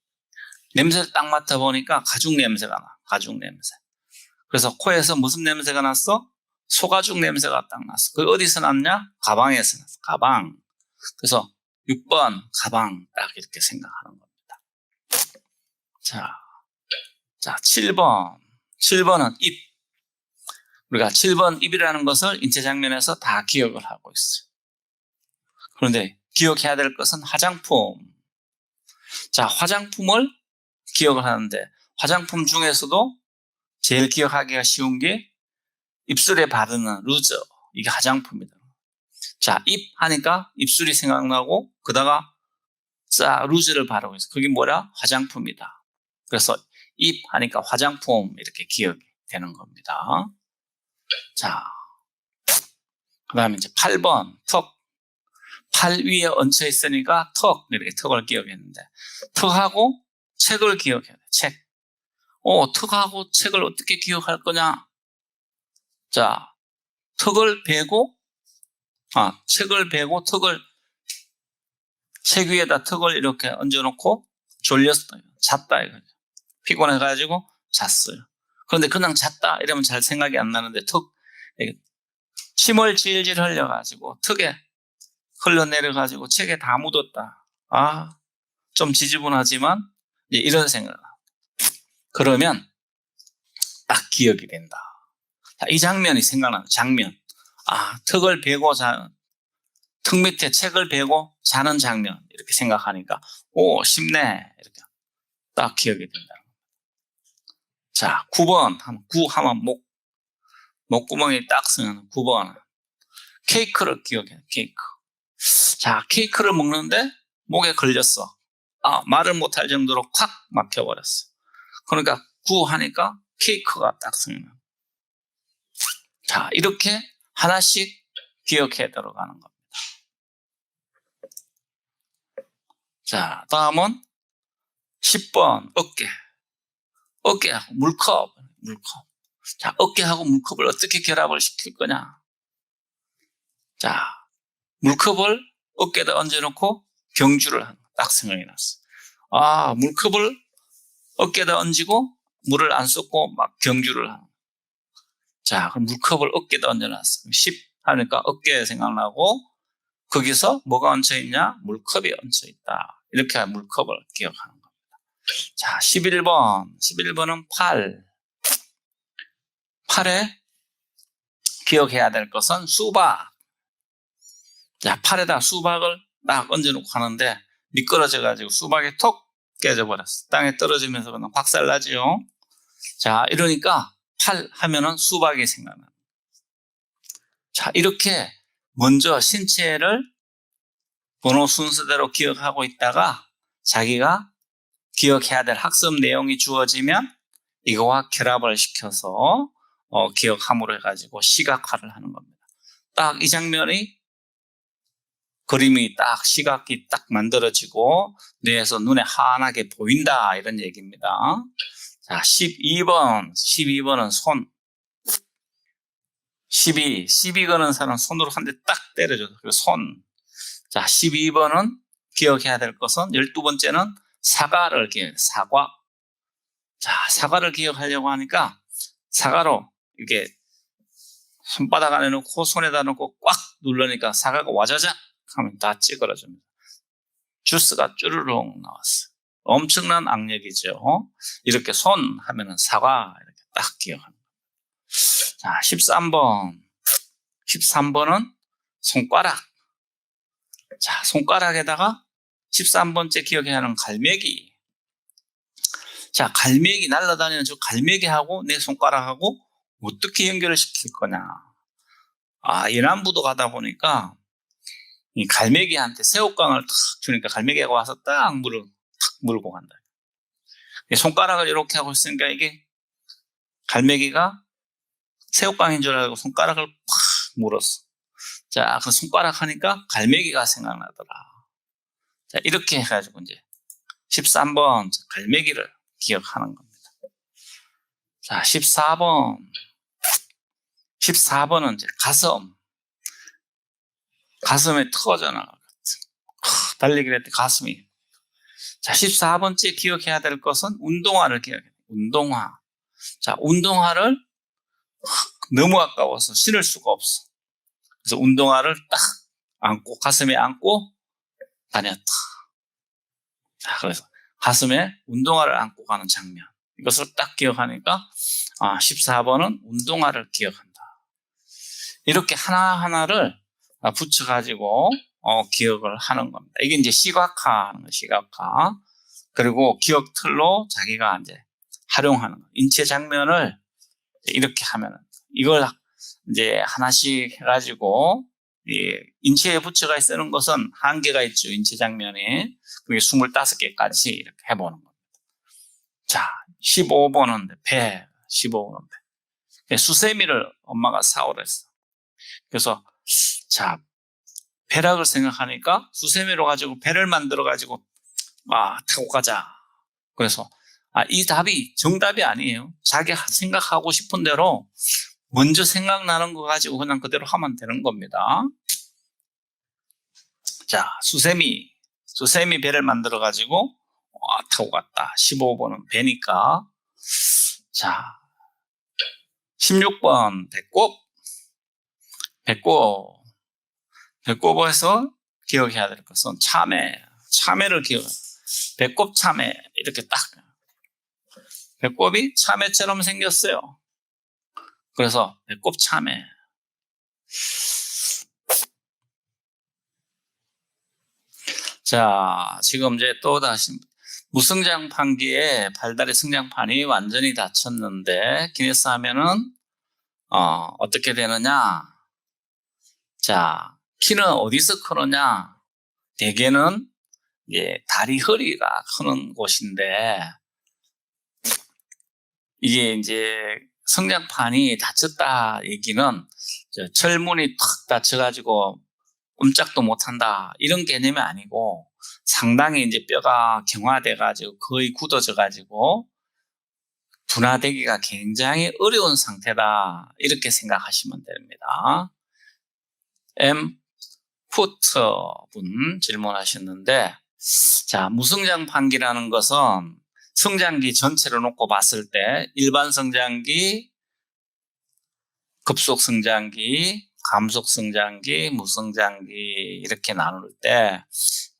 냄새를 딱 맡아보니까 가죽 냄새가 나. 가죽 냄새. 그래서 코에서 무슨 냄새가 났어? 소가죽 냄새가 딱 났어. 그게 어디서 났냐? 가방에서 났어. 가방. 그래서 6번 가방 딱 이렇게 생각하는 겁니다. 자, 7번은 입. 우리가 7번 입이라는 것을 인체 장면에서 다 기억을 하고 있어요. 그런데 기억해야 될 것은 화장품. 자, 화장품을 기억을 하는데 화장품 중에서도 제일 기억하기가 쉬운 게 입술에 바르는 루저. 이게 화장품이다. 자, 입 하니까 입술이 생각나고 그다가 루즈를 바르고 있어. 그게 뭐야? 화장품이다. 그래서 입 하니까 화장품 이렇게 기억이 되는 겁니다. 자, 그 다음에 이제 8번 턱. 팔 위에 얹혀 있으니까 턱 이렇게 턱을 기억했는데 턱하고 책을 기억해야 돼. 책. 턱하고 책을 어떻게 기억할 거냐? 자, 책을 베고 책 위에다 턱을 이렇게 얹어놓고 졸렸어요. 잤다 이거죠. 피곤해가지고 잤어요. 그런데 그냥 잤다 이러면 잘 생각이 안 나는데 침을 질질 흘려가지고 턱에 흘러내려가지고 책에 다 묻었다. 좀 지저분하지만 이런 생각. 그러면 딱 기억이 된다. 자, 이 장면이 생각나는 장면. 턱을 베고 턱 밑에 책을 베고 자는 장면 이렇게 생각하니까 쉽네 이렇게 딱 기억이 된다. 자, 9번 하면 목구멍이 딱 쓰는 9번 케이크를 기억해. 케이크. 자, 케이크를 먹는데 목에 걸렸어. 말을 못할 정도로 콱 막혀버렸어. 그러니까 9 하니까 케이크가 딱 생각나. 자, 이렇게 하나씩 기억해 들어가는 겁니다. 자, 다음은 10번 어깨하고 물컵. 자, 어깨하고 물컵을 어떻게 결합을 시킬 거냐? 자, 물컵을 어깨에다 얹어놓고 경주를 딱 생각이 났어. 물컵을 어깨에다 얹고 물을 안 쏟고 막 경주를 하는. 자, 그럼 물컵을 어깨에다 얹어놨어. 그럼 10 하니까 어깨에 생각나고 거기서 뭐가 얹혀 있냐? 물컵이 얹혀 있다. 이렇게 물컵을 기억하는 겁니다. 자, 11번. 11번은 팔. 팔에 기억해야 될 것은 수박. 자, 팔에다 수박을 딱 얹어놓고 하는데 미끄러져가지고 수박이 톡 깨져버렸어. 땅에 떨어지면서 그냥 박살나지요. 자, 이러니까 팔 하면은 수박이 생각나. 자, 이렇게 먼저 신체를 번호 순서대로 기억하고 있다가 자기가 기억해야 될 학습 내용이 주어지면 이거와 결합을 시켜서 기억함으로 해가지고 시각화를 하는 겁니다. 딱 이 장면이 그림이 딱 시각이 딱 만들어지고 뇌에서 눈에 환하게 보인다 이런 얘기입니다. 자, 12번은 손. 12 거는 사람 손으로 한 대 딱 때려줘. 그리고 손. 자, 12번은 기억해야 될 것은 12번째는 사과를 기억해. 사과. 자, 사과를 기억하려고 하니까 사과로 이렇게 손바닥 안에 넣고 손에다 넣고 꽉 누르니까 사과가 와자작 하면 다 찌그러집니다. 주스가 쭈르륵 나왔어요. 엄청난 악력이죠. 이렇게 손 하면은 사과 이렇게 딱 기억합니다. 자, 13번. 13번은 손가락. 자, 손가락에다가 13번째 기억해야 하는 갈매기. 자, 갈매기 날아다니는 저 갈매기하고 내 손가락하고 어떻게 연결을 시킬 거냐. 아, 연안부도 가다 보니까 이 갈매기한테 새우깡을 탁 주니까 갈매기가 와서 딱 물을 탁 물고 간다. 손가락을 이렇게 하고 있으니까 이게 갈매기가 새우깡인 줄 알고 손가락을 팍 물었어. 자, 그 손가락 하니까 갈매기가 생각나더라. 자, 이렇게 해가지고 이제 13번 갈매기를 기억하는 겁니다. 자, 14번. 14번은 이제 가슴. 가슴에 터져나가. 달리기를 할 때 가슴이. 자, 14번째 기억해야 될 것은 운동화를 기억해야 돼. 운동화. 자, 운동화를 너무 아까워서 신을 수가 없어. 그래서 운동화를 딱 안고, 가슴에 안고 다녔다. 자, 그래서 가슴에 운동화를 안고 가는 장면. 이것을 딱 기억하니까, 14번은 운동화를 기억한다. 이렇게 하나하나를 붙여가지고, 기억을 하는 겁니다. 이게 이제 시각화하는 거예요, 시각화. 그리고 기억 틀로 자기가 이제 활용하는 거예요. 인체 장면을 이렇게 하면은, 이걸 이제 하나씩 해가지고, 인체에 붙여가 쓰는 것은 한계가 있죠, 인체 장면이. 그게 25개까지 이렇게 해보는 겁니다. 자, 15번은 배, 15번은 배. 수세미를 엄마가 사오랬어. 그래서, 자, 배락을 생각하니까 수세미로 가지고 배를 만들어가지고, 타고 가자. 그래서, 이 답이 정답이 아니에요. 자기 생각하고 싶은 대로 먼저 생각나는 거 가지고 그냥 그대로 하면 되는 겁니다. 자, 수세미 배를 만들어가지고, 타고 갔다. 15번은 배니까. 자, 16번, 배꼽에서 기억해야 될 것은 참외를 배꼽 참외, 이렇게 딱. 배꼽이 참외처럼 생겼어요. 그래서 배꼽 참외. 자, 지금 이제 또 다시 무성장판기에 발다리 성장판이 완전히 닫혔는데 기네스 하면은 어떻게 되느냐? 자, 키는 어디서 크느냐? 대개는 다리 허리가 크는 곳인데 이게 이제 성장판이 닫혔다 얘기는 철문이 탁 닫혀가지고 꼼짝도 못한다 이런 개념이 아니고 상당히 이제 뼈가 경화돼가지고 거의 굳어져가지고 분화되기가 굉장히 어려운 상태다 이렇게 생각하시면 됩니다. 푸트 분 질문하셨는데, 자, 무성장판기라는 것은 성장기 전체를 놓고 봤을 때 일반 성장기, 급속 성장기, 감속 성장기, 무성장기 이렇게 나눌 때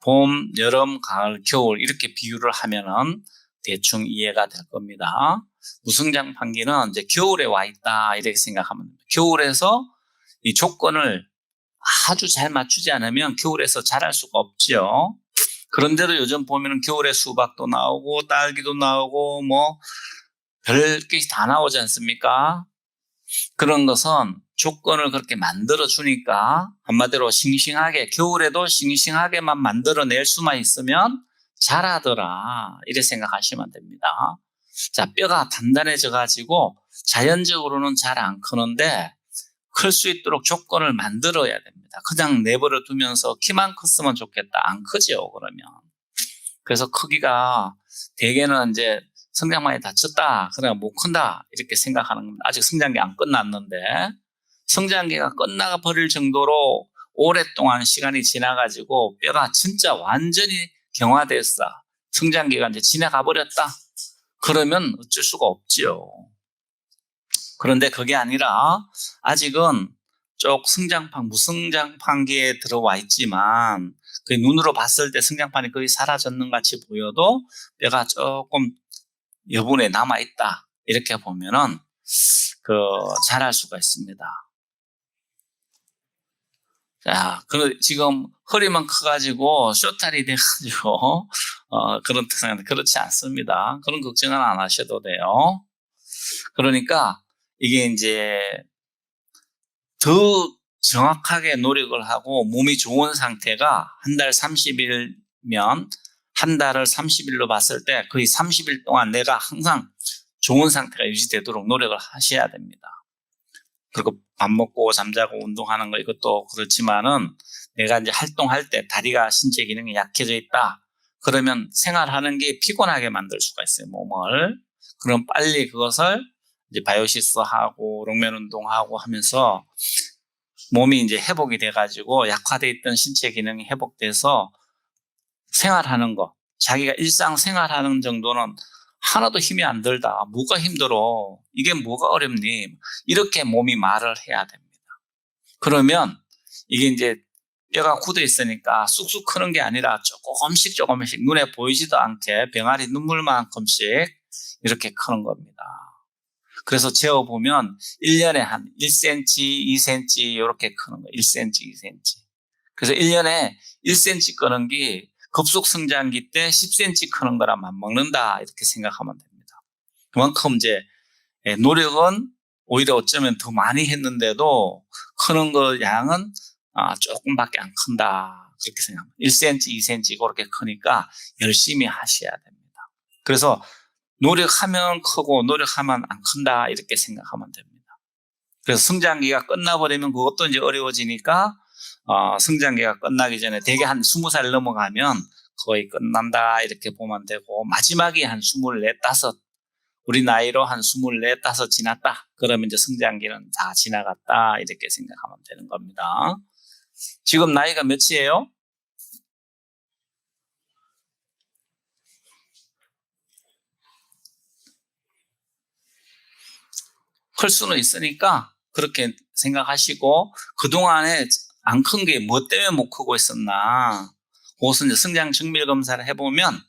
봄, 여름, 가을, 겨울 이렇게 비유를 하면은 대충 이해가 될 겁니다. 무성장판기는 이제 겨울에 와 있다 이렇게 생각하면 됩니다. 겨울에서 이 조건을 아주 잘 맞추지 않으면 겨울에서 자랄 수가 없죠. 그런데도 요즘 보면은 겨울에 수박도 나오고 딸기도 나오고 뭐 별게 다 나오지 않습니까? 그런 것은 조건을 그렇게 만들어 주니까 한마디로 싱싱하게, 겨울에도 싱싱하게만 만들어낼 수만 있으면 잘하더라 이렇게 생각하시면 됩니다. 자, 뼈가 단단해져 가지고 자연적으로는 잘 안 크는데 클 수 있도록 조건을 만들어야 됩니다. 그냥 내버려 두면서 키만 컸으면 좋겠다. 안 크죠, 그러면. 그래서 크기가 대개는 이제 성장만이 다쳤다, 그러면 못 큰다 이렇게 생각하는 겁니다. 아직 성장기 안 끝났는데 성장기가 끝나가 버릴 정도로 오랫동안 시간이 지나가지고 뼈가 진짜 완전히 경화됐어. 성장기가 이제 지나가 버렸다. 그러면 어쩔 수가 없지요. 그런데 그게 아니라 아직은 쪽 성장판, 무성장판기에 들어와 있지만 그 눈으로 봤을 때 성장판이 거의 사라졌는 같이 보여도 뼈가 조금 여분에 남아 있다 이렇게 보면은 잘할 수가 있습니다. 자, 지금 허리만 커가지고 쇼탈이 돼가지고 그런 특성은 그렇지 않습니다. 그런 걱정은 안 하셔도 돼요. 그러니까 이게 이제 더 정확하게 노력을 하고 몸이 좋은 상태가 한 달 30일면 한 달을 30일로 봤을 때 거의 30일 동안 내가 항상 좋은 상태가 유지되도록 노력을 하셔야 됩니다. 그리고 밥 먹고 잠자고 운동하는 거 이것도 그렇지만은 내가 이제 활동할 때 다리가 신체 기능이 약해져 있다. 그러면 생활하는 게 피곤하게 만들 수가 있어요, 몸을. 그럼 빨리 그것을 이제 바이오시스 하고 롱면 운동하고 하면서 몸이 이제 회복이 돼가지고 약화돼 있던 신체 기능이 회복돼서 생활하는 거, 자기가 일상 생활하는 정도는 하나도 힘이 안 들다. 뭐가 힘들어? 이게 뭐가 어렵니? 이렇게 몸이 말을 해야 됩니다. 그러면 이게 이제 뼈가 굳어 있으니까 쑥쑥 크는 게 아니라 조금씩 눈에 보이지도 않게 병아리 눈물만큼씩 이렇게 크는 겁니다. 그래서 재어보면 1년에 한 1cm, 2cm 이렇게 크는 거예요. 1cm, 2cm. 그래서 1년에 1cm 크는 게 급속 성장기 때 10cm 크는 거랑 맞먹는다 이렇게 생각하면 됩니다. 그만큼 이제 노력은 오히려 어쩌면 더 많이 했는데도 크는 거 양은 조금밖에 안 큰다 그렇게 생각합니다. 1cm, 2cm 그렇게 크니까 열심히 하셔야 됩니다. 그래서 노력하면 크고 노력하면 안 큰다 이렇게 생각하면 됩니다. 그래서 성장기가 끝나버리면 그것도 이제 어려워지니까 성장기가 끝나기 전에 대개 한 20살 넘어가면 거의 끝난다 이렇게 보면 되고 마지막에 한 24, 5 우리 나이로 한 24, 5 지났다 그러면 이제 성장기는 다 지나갔다 이렇게 생각하면 되는 겁니다. 지금 나이가 몇이에요? 클 수는 있으니까 그렇게 생각하시고 그동안에 안 큰 게 뭐 때문에 못 크고 있었나 그것은 이제 성장 증밀 검사를 해보면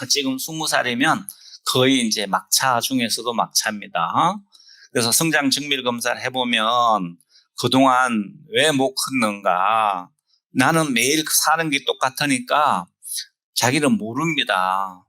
지금 20살이면 거의 이제 막차 중에서도 막차입니다. 그래서 성장 증밀 검사를 해보면 그동안 왜 못 컸는가 나는 매일 사는 게 똑같으니까 자기는 모릅니다.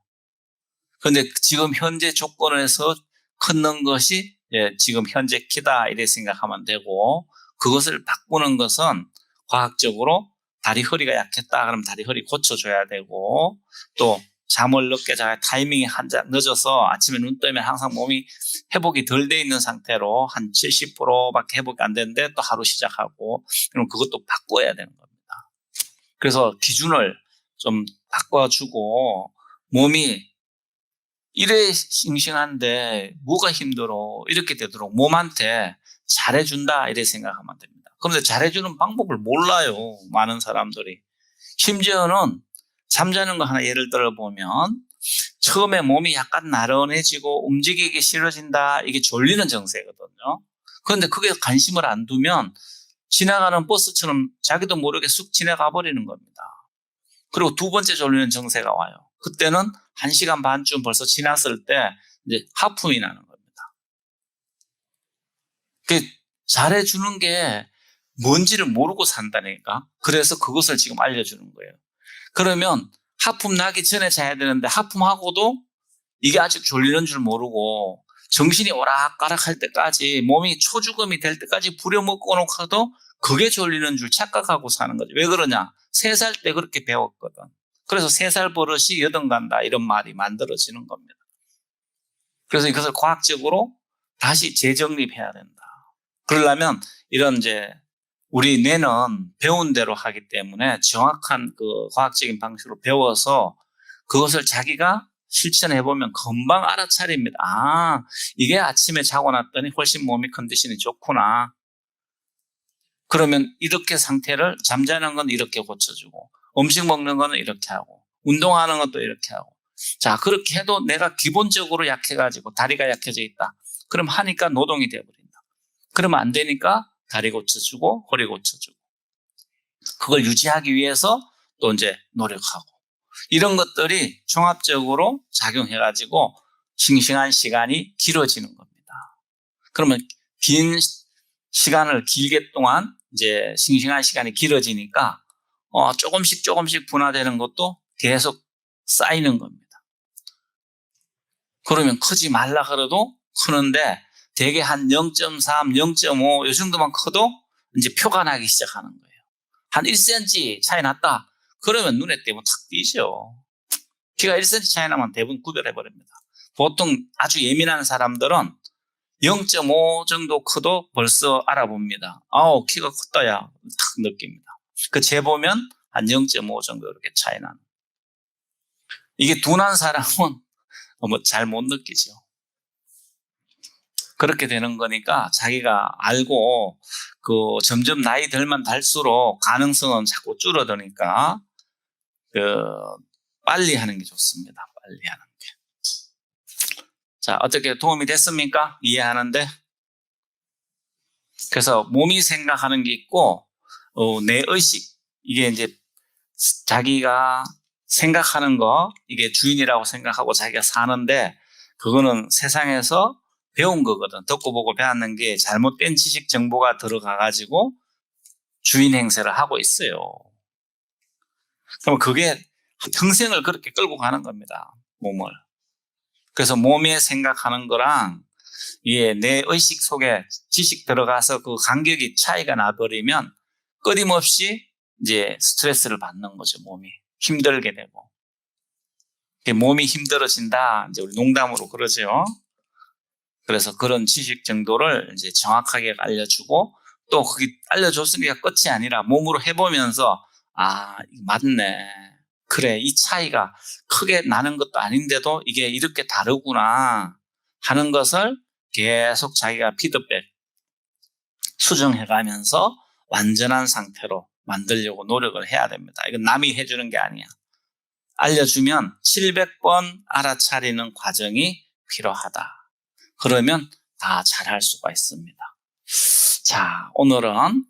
그런데 지금 현재 조건에서 컸는 것이 지금 현재 키다 이렇게 생각하면 되고 그것을 바꾸는 것은 과학적으로 다리 허리가 약했다 그러면 다리 허리 고쳐줘야 되고 또 잠을 늦게 자야 타이밍이 한참 늦어서 아침에 눈 뜨면 항상 몸이 회복이 덜 돼 있는 상태로 한 70%밖에 회복이 안 되는데 또 하루 시작하고 그럼 그것도 바꿔야 되는 겁니다. 그래서 기준을 좀 바꿔주고 몸이 이래 싱싱한데 뭐가 힘들어 이렇게 되도록 몸한테 잘해준다 이렇게 생각하면 됩니다. 그런데 잘해주는 방법을 몰라요 많은 사람들이. 심지어는 잠자는 거 하나 예를 들어 보면 처음에 몸이 약간 나른해지고 움직이기 싫어진다. 이게 졸리는 증세거든요. 그런데 그게 관심을 안 두면 지나가는 버스처럼 자기도 모르게 쑥 지나가 버리는 겁니다. 그리고 두 번째 졸리는 증세가 와요. 그때는 1시간 반쯤 벌써 지났을 때 이제 하품이 나는 겁니다. 그 잘해주는 게 뭔지를 모르고 산다니까. 그래서 그것을 지금 알려주는 거예요. 그러면 하품 나기 전에 자야 되는데 하품하고도 이게 아직 졸리는 줄 모르고 정신이 오락가락할 때까지 몸이 초주금이 될 때까지 부려먹고 놓고도 그게 졸리는 줄 착각하고 사는 거죠. 왜 그러냐? 3살 때 그렇게 배웠거든. 그래서 3살 버릇이 여든 간다 이런 말이 만들어지는 겁니다. 그래서 이것을 과학적으로 다시 재정립해야 된다. 그러려면 이런 이제 우리 뇌는 배운 대로 하기 때문에 정확한 그 과학적인 방식으로 배워서 그것을 자기가 실천해보면 금방 알아차립니다. 아, 이게 아침에 자고 났더니 훨씬 몸이 컨디션이 좋구나. 그러면 이렇게 상태를 잠자는 건 이렇게 고쳐주고 음식 먹는 거는 이렇게 하고 운동하는 것도 이렇게 하고 자 그렇게 해도 내가 기본적으로 약해가지고 다리가 약해져 있다. 그럼 하니까 노동이 돼버린다. 그러면 안 되니까 다리 고쳐주고 허리 고쳐주고 그걸 유지하기 위해서 또 이제 노력하고 이런 것들이 종합적으로 작용해가지고 싱싱한 시간이 길어지는 겁니다. 그러면 긴 시간을 길게 동안 이제 싱싱한 시간이 길어지니까 조금씩 분화되는 것도 계속 쌓이는 겁니다. 그러면 크지 말라 그래도 크는데 대개 한 0.3, 0.5 이 정도만 커도 이제 표가 나기 시작하는 거예요. 한 1cm 차이 났다. 그러면 눈에 띄면 탁 띄죠. 키가 1cm 차이 나면 대부분 구별해버립니다. 보통 아주 예민한 사람들은 0.5 정도 커도 벌써 알아봅니다. 아우, 키가 컸다, 야. 탁 느낍니다. 그 재보면 한 0.5 정도 이렇게 차이 나는. 이게 둔한 사람은 뭐 잘 못 느끼죠. 그렇게 되는 거니까 자기가 알고 그 점점 나이 들면 들수록 가능성은 자꾸 줄어드니까 그 빨리 하는 게 좋습니다. 빨리 하는 게. 자, 어떻게 도움이 됐습니까? 이해하는데? 그래서 몸이 생각하는 게 있고 내 의식 이게 이제 자기가 생각하는 거 이게 주인이라고 생각하고 자기가 사는데 그거는 세상에서 배운 거거든. 듣고 보고 배웠는 게 잘못된 지식 정보가 들어가 가지고 주인 행세를 하고 있어요. 그럼 그게 평생을 그렇게 끌고 가는 겁니다. 몸을. 그래서 몸에 생각하는 거랑 이게 내 의식 속에 지식 들어가서 그 간격이 차이가 나버리면 끊임없이 이제 스트레스를 받는 거죠. 몸이 힘들게 되고 몸이 힘들어진다. 이제 우리 농담으로 그러죠. 그래서 그런 지식 정도를 이제 정확하게 알려주고 또 그게 알려줬으니까 끝이 아니라 몸으로 해보면서 아 맞네. 그래 이 차이가 크게 나는 것도 아닌데도 이게 이렇게 다르구나 하는 것을 계속 자기가 피드백 수정해가면서 완전한 상태로 만들려고 노력을 해야 됩니다. 이건 남이 해주는 게 아니야. 알려주면 700번 알아차리는 과정이 필요하다. 그러면 다 잘할 수가 있습니다. 자, 오늘은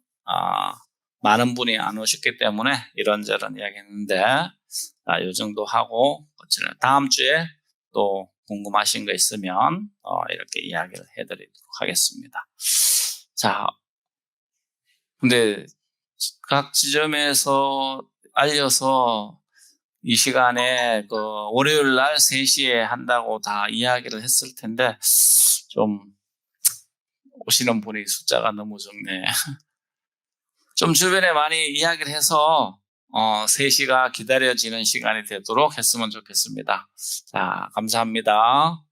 많은 분이 안 오셨기 때문에 이런저런 이야기했는데 이 정도 하고 다음 주에 또 궁금하신 거 있으면 이렇게 이야기를 해드리도록 하겠습니다. 자, 근데 각 지점에서 알려서 이 시간에 그 월요일 날 3시에 한다고 다 이야기를 했을 텐데 좀 오시는 분이 숫자가 너무 적네. 좀 주변에 많이 이야기를 해서 3시가 기다려지는 시간이 되도록 했으면 좋겠습니다. 자, 감사합니다.